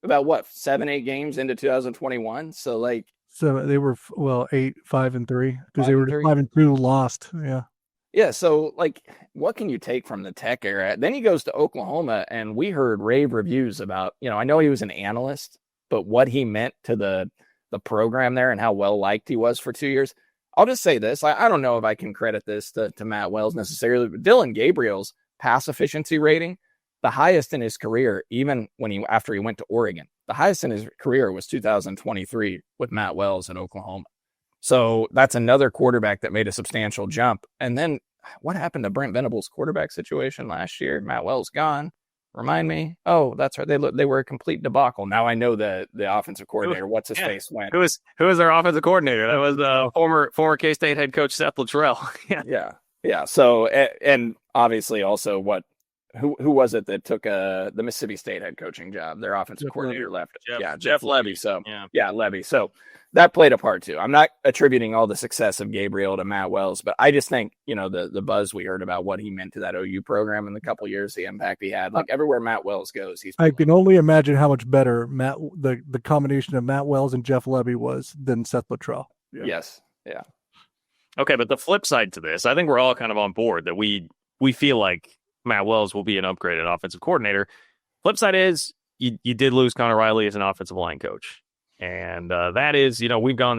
about 7-8 games into 2021. So like, so they were 5-3 because they were 5-2 lost. Yeah. Yeah. So like, what can you take from the Tech era? Then he goes to Oklahoma, and we heard rave reviews about, I know he was an analyst, but what he meant to the program there and how well liked he was for 2 years. I'll just say this. I don't know if I can credit this to Matt Wells necessarily, but Dylan Gabriel's pass efficiency rating, the highest in his career, even after he went to Oregon. The highest in his career was 2023 with Matt Wells at Oklahoma. So that's another quarterback that made a substantial jump. And then what happened to Brent Venables' quarterback situation last year? Matt Wells gone. Remind me. Oh, that's right. They were a complete debacle. Now I know the offensive coordinator. What's his face went? Who was their offensive coordinator? That was former K-State head coach Seth Luttrell. Yeah. So, and obviously also who was it that took the Mississippi State head coaching job? Their offensive coordinator left. Jeff Levy. So Levy. So that played a part too. I'm not attributing all the success of Gabriel to Matt Wells, but I just think, the buzz we heard about what he meant to that OU program in the couple years, the impact he had, like everywhere Matt Wells goes, I can only imagine how much better the combination of Matt Wells and Jeff Levy was than Seth Luttrell. Yeah. Yes. Yeah. Okay, but the flip side to this, I think we're all kind of on board that we feel like Matt Wells will be an upgraded offensive coordinator. Flip side is you did lose Connor Riley as an offensive line coach. And that is, we've gone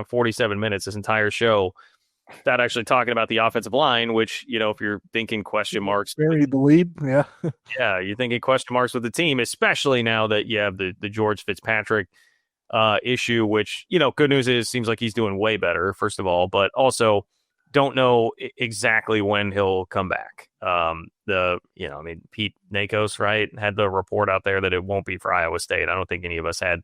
47 minutes, this entire show, without actually talking about the offensive line, which, if you're thinking question marks. Buried the lead, yeah. Yeah, you're thinking question marks with the team, especially now that you have the George Fitzpatrick issue, which, good news is seems like he's doing way better, first of all, but also don't know exactly when he'll come back. Pete Nakos, right, had the report out there that it won't be for Iowa State. I don't think any of us had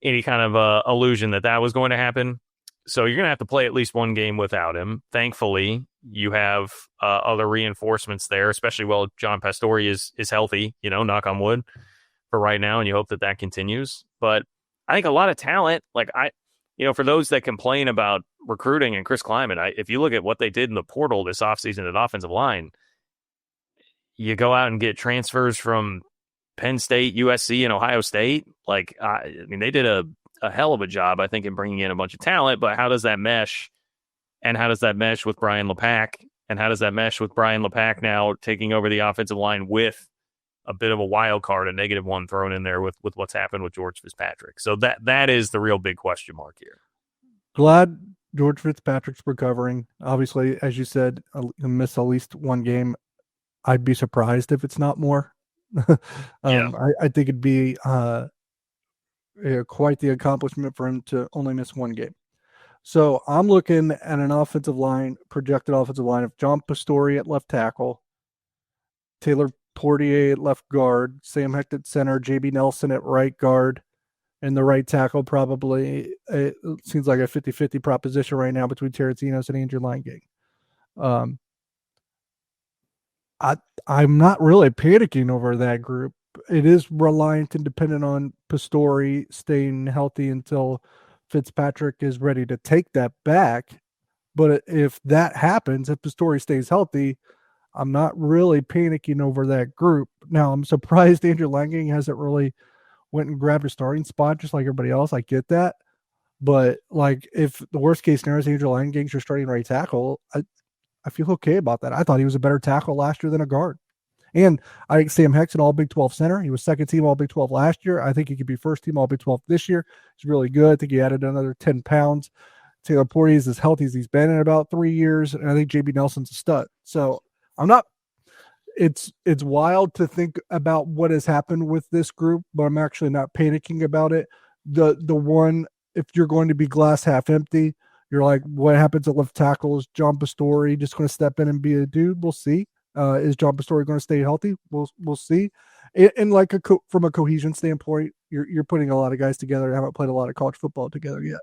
any kind of illusion that was going to happen. So you're going to have to play at least one game without him. Thankfully, you have other reinforcements there, especially while John Pastore is healthy, knock on wood for right now, and you hope that continues. But I think a lot of talent, for those that complain about recruiting and Chris Kleiman, if you look at what they did in the portal this offseason at offensive line, you go out and get transfers from Penn State, USC, and Ohio State. They did a hell of a job, I think, in bringing in a bunch of talent, but how does that mesh? And how does that mesh with Brian LePack? And how does that mesh with Brian LePack now taking over the offensive line with a bit of a wild card, a -1 thrown in there with what's happened with George Fitzpatrick? So that is the real big question mark here. Glad George Fitzpatrick's recovering. Obviously, as you said, he'll miss at least one game. I'd be surprised if it's not more. I think it'd be quite the accomplishment for him to only miss one game. So I'm looking at an projected offensive line of John Pastore at left tackle, Taylor Portier at left guard, Sam Hecht at center, JB Nelson at right guard, and the right tackle probably, it seems like a 50-50 proposition right now between Terrence Enos and Andrew Langang. I'm not really panicking over that group. It is reliant and dependent on Pastore staying healthy until Fitzpatrick is ready to take that back. But if that happens, if Pastore stays healthy, I'm not really panicking over that group. Now, I'm surprised Andrew Langang hasn't really went and grabbed a starting spot just like everybody else. I get that. But if the worst case scenario is Andrew Langang's your starting right tackle, I feel okay about that. I thought he was a better tackle last year than a guard. And I think Sam Hecht's an all Big 12 center. He was second team all Big 12 last year. I think he could be first team all Big 12 this year. He's really good. I think he added another 10 pounds. Taylor Portier is as healthy as he's been in about 3 years. And I think JB Nelson's a stud. So I'm not, it's wild to think about what has happened with this group, but I'm actually not panicking about it. The one, if you're going to be glass half empty, you're like, what happens at left tackle? Is John Pastore just going to step in and be a dude? We'll see. Is John Pastore going to stay healthy? We'll see. And from a cohesion standpoint, you're putting a lot of guys together that haven't played a lot of college football together yet.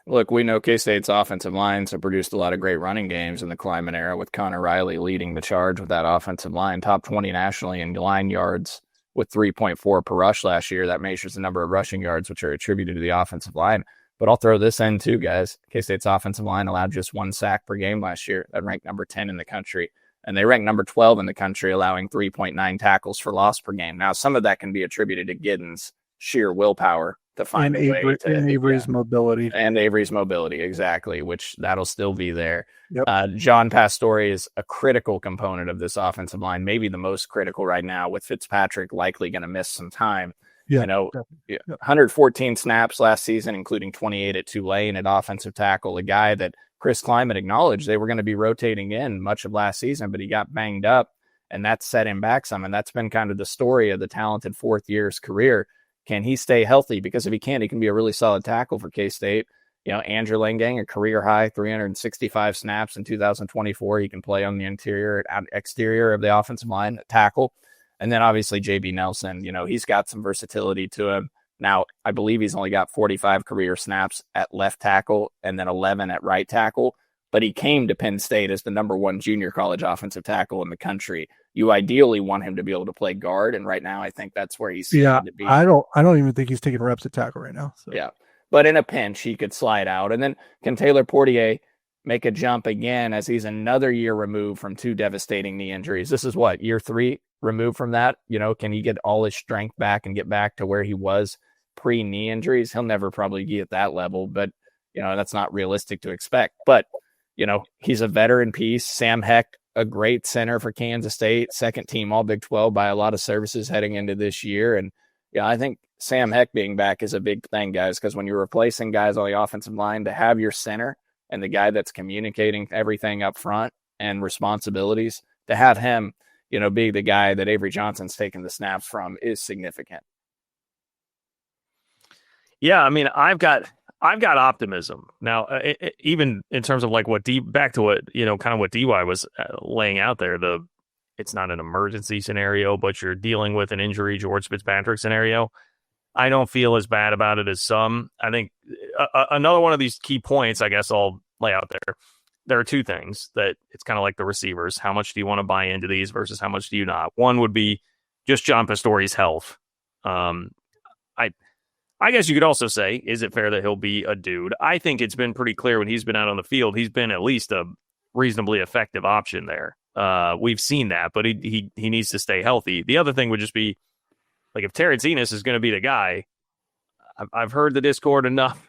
Look, we know K-State's offensive lines have produced a lot of great running games in the Kleiman era, with Connor Riley leading the charge with that offensive line, top 20 nationally in line yards with 3.4 per rush last year. That measures the number of rushing yards, which are attributed to the offensive line. But I'll throw this in too, guys. K-State's offensive line allowed just 1 sack per game last year. That ranked number 10 in the country. And they ranked number 12 in the country, allowing 3.9 tackles for loss per game. Now, some of that can be attributed to Giddens' sheer willpower to find Avery's mobility. And Avery's mobility, exactly, which that'll still be there. Yep. John Pastore is a critical component of this offensive line, maybe the most critical right now, with Fitzpatrick likely going to miss some time. Yeah, 114 snaps last season, including 28 at Tulane at offensive tackle, a guy that Chris Kleiman acknowledged they were going to be rotating in much of last season, but he got banged up, and that set him back some. And that's been kind of the story of the talented fourth year's career. Can he stay healthy? Because if he can, he can be a really solid tackle for K-State. Andrew Langang, a career high 365 snaps in 2024. He can play on the interior and exterior of the offensive line, tackle. And then obviously JB Nelson, he's got some versatility to him. Now, I believe he's only got 45 career snaps at left tackle and then 11 at right tackle, but he came to Penn State as the number 1 junior college offensive tackle in the country. You ideally want him to be able to play guard, and right now I think that's where he's to be. I don't even think he's taking reps at tackle right now. So. Yeah, but in a pinch, he could slide out. And then can Taylor Portier make a jump again, as he's another year removed from 2 devastating knee injuries? This is what, year 3 removed from that? Can he get all his strength back and get back to where he was pre-knee injuries? He'll never probably be at that level, but that's not realistic to expect. But, he's a veteran piece. Sam Heck, a great center for Kansas State, second team all Big 12 by a lot of services heading into this year. And I think Sam Heck being back is a big thing, guys, because when you're replacing guys on the offensive line, to have your center and the guy that's communicating everything up front and responsibilities, to have him, be the guy that Avery Johnson's taking the snaps from is significant. Yeah, I mean, I've got optimism now, even in terms of like back to what kind of what DY was laying out there. It's not an emergency scenario, but you're dealing with an injury George Fitzpatrick scenario. I don't feel as bad about it as some. I think another one of these key points, I guess I'll lay out there. There are two things that it's kind of like the receivers. How much do you want to buy into these versus how much do you not? One would be just John Pastore's health. I guess you could also say, is it fair that he'll be a dude? I think it's been pretty clear when he's been out on the field, he's been at least a reasonably effective option there. We've seen that, but he needs to stay healthy. The other thing would just be, like, if Terrence Enos is going to be the guy, I've heard the Discord enough,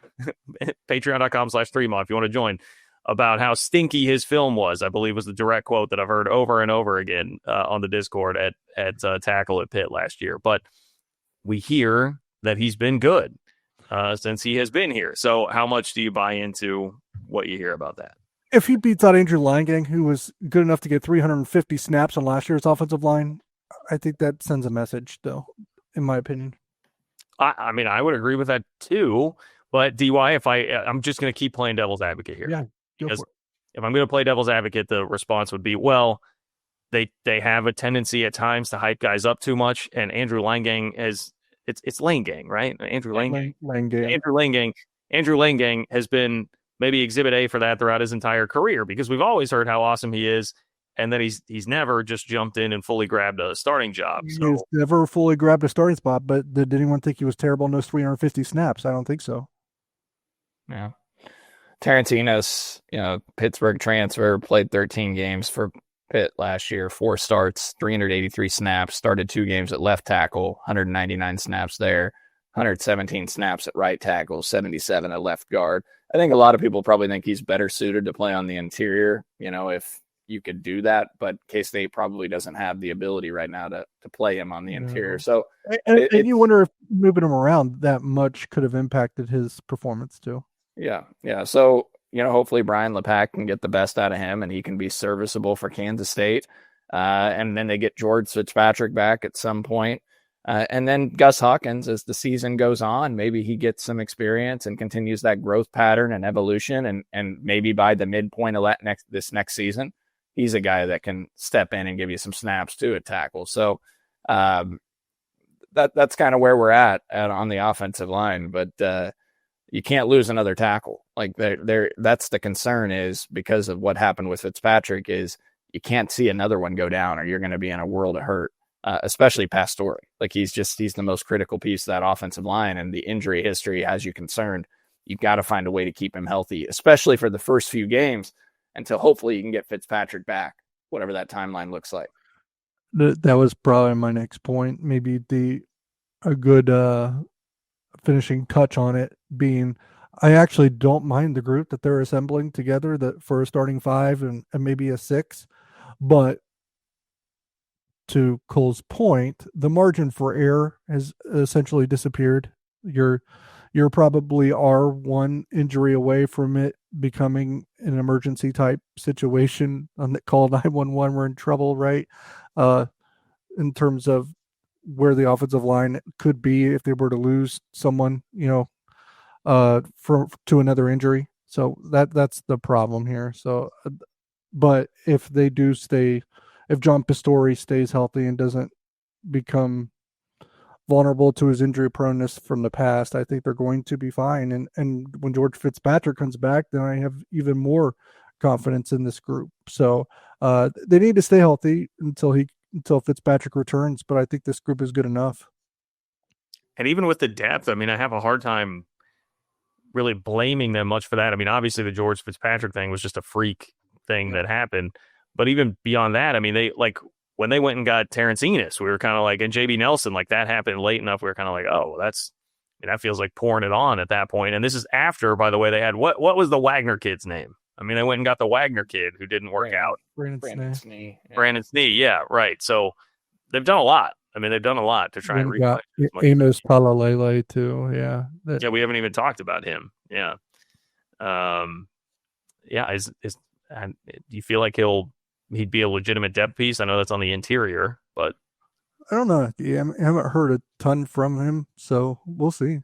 patreon.com/3ma if you want to join, about how stinky his film was. I believe was the direct quote that I've heard over and over again on the Discord at tackle at Pitt last year. But we hear that he's been good since he has been here. So how much do you buy into what you hear about that? If he beats out Andrew Langang, who was good enough to get 350 snaps on last year's offensive line, I think that sends a message, though, in my opinion. I mean, I would agree with that too. But DY, I'm just going to keep playing devil's advocate here. Yeah, because if I'm going to play devil's advocate, the response would be, well, they have a tendency at times to hype guys up too much, and Andrew Langang has. It's Langang, right? Andrew Langang. Andrew Langang has been maybe exhibit A for that throughout his entire career, because we've always heard how awesome he is, and that he's never just jumped in and fully grabbed a starting job. So. He's never fully grabbed a starting spot, but did anyone think he was terrible in those 350 snaps? I don't think so. Yeah. Terrence Enos, Pittsburgh transfer, played 13 games for Pitt last year, 4 starts, 383 snaps, started 2 games at left tackle, 199 snaps there, 117 snaps at right tackle, 77 at left guard. I think a lot of people probably think he's better suited to play on the interior, if you could do that, but K-State probably doesn't have the ability right now to play him on the interior. So and you wonder if moving him around that much could have impacted his performance too. Yeah. So, hopefully Brian LePack can get the best out of him and he can be serviceable for Kansas State. And then they get George Fitzpatrick back at some point. And then Gus Hawkins, as the season goes on, maybe he gets some experience and continues that growth pattern and evolution. And maybe by the midpoint of this next season, he's a guy that can step in and give you some snaps too at tackle. So that's kind of where we're at on the offensive line. But you can't lose another tackle. Like that's the concern, is because of what happened with Fitzpatrick, is you can't see another one go down or you're going to be in a world of hurt, especially Pastore. Like he's the most critical piece of that offensive line, and the injury history has you concerned. You've got to find a way to keep him healthy, especially for the first few games until hopefully you can get Fitzpatrick back, whatever that timeline looks like. That was probably my next point. Maybe a good finishing touch on it being, I actually don't mind the group that they're assembling together for a starting 5 and maybe a 6, but to Cole's point, the margin for error has essentially disappeared. You're probably one injury away from it becoming an emergency type situation. On the call 911, we're in trouble, right? In terms of where the offensive line could be if they were to lose someone, to another injury. So that's the problem here. So, but if they do stay, if John Pastore stays healthy and doesn't become vulnerable to his injury proneness from the past, I think they're going to be fine. And when George Fitzpatrick comes back, then I have even more confidence in this group. So they need to stay healthy until Fitzpatrick returns, but I think this group is good enough. And even with the depth, I mean, I have a hard time really blaming them much for that. I mean, obviously the George Fitzpatrick thing was just a freak thing that happened. But even beyond that, I mean, they when they went and got Terrence Enos, we were kind of like, and JB Nelson, like that happened late enough. We were kind of like, oh, that's that feels like pouring it on at that point. And this is after, by the way, they had what was the Wagner kid's name? I mean, they went and got the Wagner kid who didn't work out. Brandon Snee. Yeah. Brandon Snee, yeah, right. So they've done a lot. I mean, they've done a lot to try and replay. Enos Palalele too. Yeah. Yeah, we haven't even talked about him. Yeah. Yeah. Do you feel like he'd be a legitimate depth piece? I know that's on the interior, but I don't know. Yeah, I haven't heard a ton from him, so we'll see.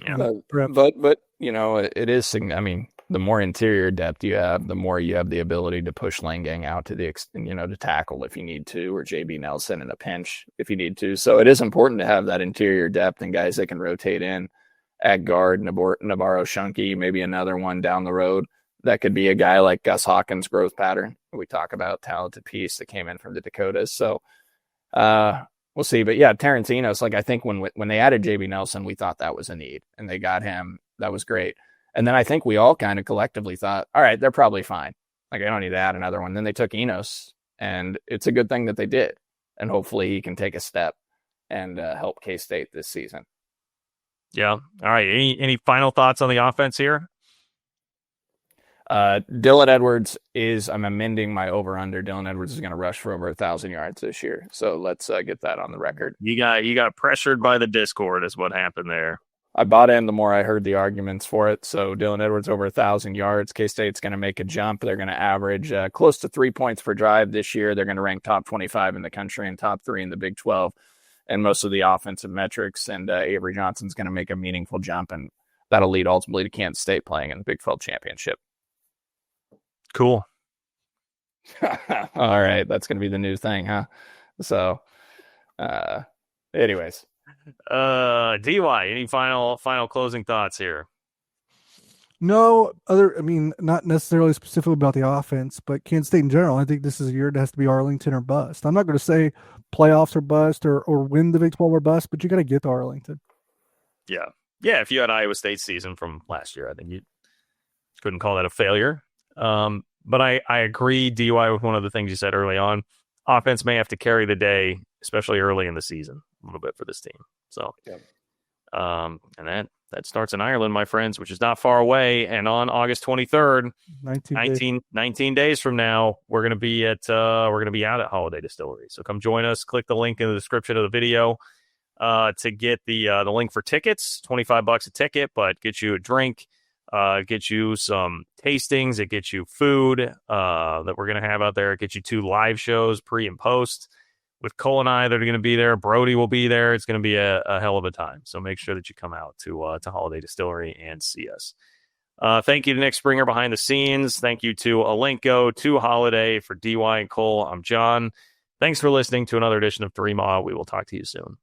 Yeah. But it is. I mean, the more interior depth you have, the more you have the ability to push Lane Gang out to the extent, to tackle if you need to, or JB Nelson in a pinch if you need to. So it is important to have that interior depth and guys that can rotate in at guard, Navarro Shunky, maybe another one down the road. That could be a guy like Gus Hawkins' growth pattern. We talk about talented piece that came in from the Dakotas. So we'll see. But yeah, Terrence Enos, I think when they added JB Nelson, we thought that was a need and they got him. That was great. And then I think we all kind of collectively thought, all right, they're probably fine. I don't need to add another one. Then they took Enos, and it's a good thing that they did. And hopefully he can take a step and help K-State this season. Yeah. All right. Any final thoughts on the offense here? Dylan Edwards I'm amending my over-under. Dylan Edwards is going to rush for over 1,000 yards this year. So let's get that on the record. You got pressured by the Discord is what happened there. I bought in the more I heard the arguments for it. So Dylan Edwards over 1,000 yards. K-State's going to make a jump. They're going to average close to 3 points per drive this year. They're going to rank top 25 in the country and top 3 in the Big 12 and most of the offensive metrics. And Avery Johnson's going to make a meaningful jump, and that'll lead ultimately to Kansas State playing in the Big 12 championship. Cool. All right. That's going to be the new thing, huh? So anyways. DY, any final closing thoughts here? No, not necessarily specifically about the offense, but Kansas State in general. I think this is a year that has to be Arlington or bust. I'm not going to say playoffs or bust or win the Big 12 or bust, but you got to get to Arlington. Yeah. Yeah. If you had Iowa State season from last year, I think you couldn't call that a failure. But I agree, DY, with one of the things you said early on. Offense may have to carry the day, especially early in the season, a little bit for this team. So, and that starts in Ireland, my friends, which is not far away. And on August 23rd, 19 days from now, we're going to be out at Holiday Distillery. So come join us. Click the link in the description of the video to get the link for tickets. $25 a ticket, but get you a drink, get you some tastings, it gets you food that we're going to have out there. It gets you 2 live shows, pre and post. With Cole and I, they're going to be there. Brody will be there. It's going to be a hell of a time. So make sure that you come out to Holiday Distillery and see us. Thank you to Nick Springer behind the scenes. Thank you to Alenko, to Holiday. For DY and Cole, I'm John. Thanks for listening to another edition of 3 Ma. We will talk to you soon.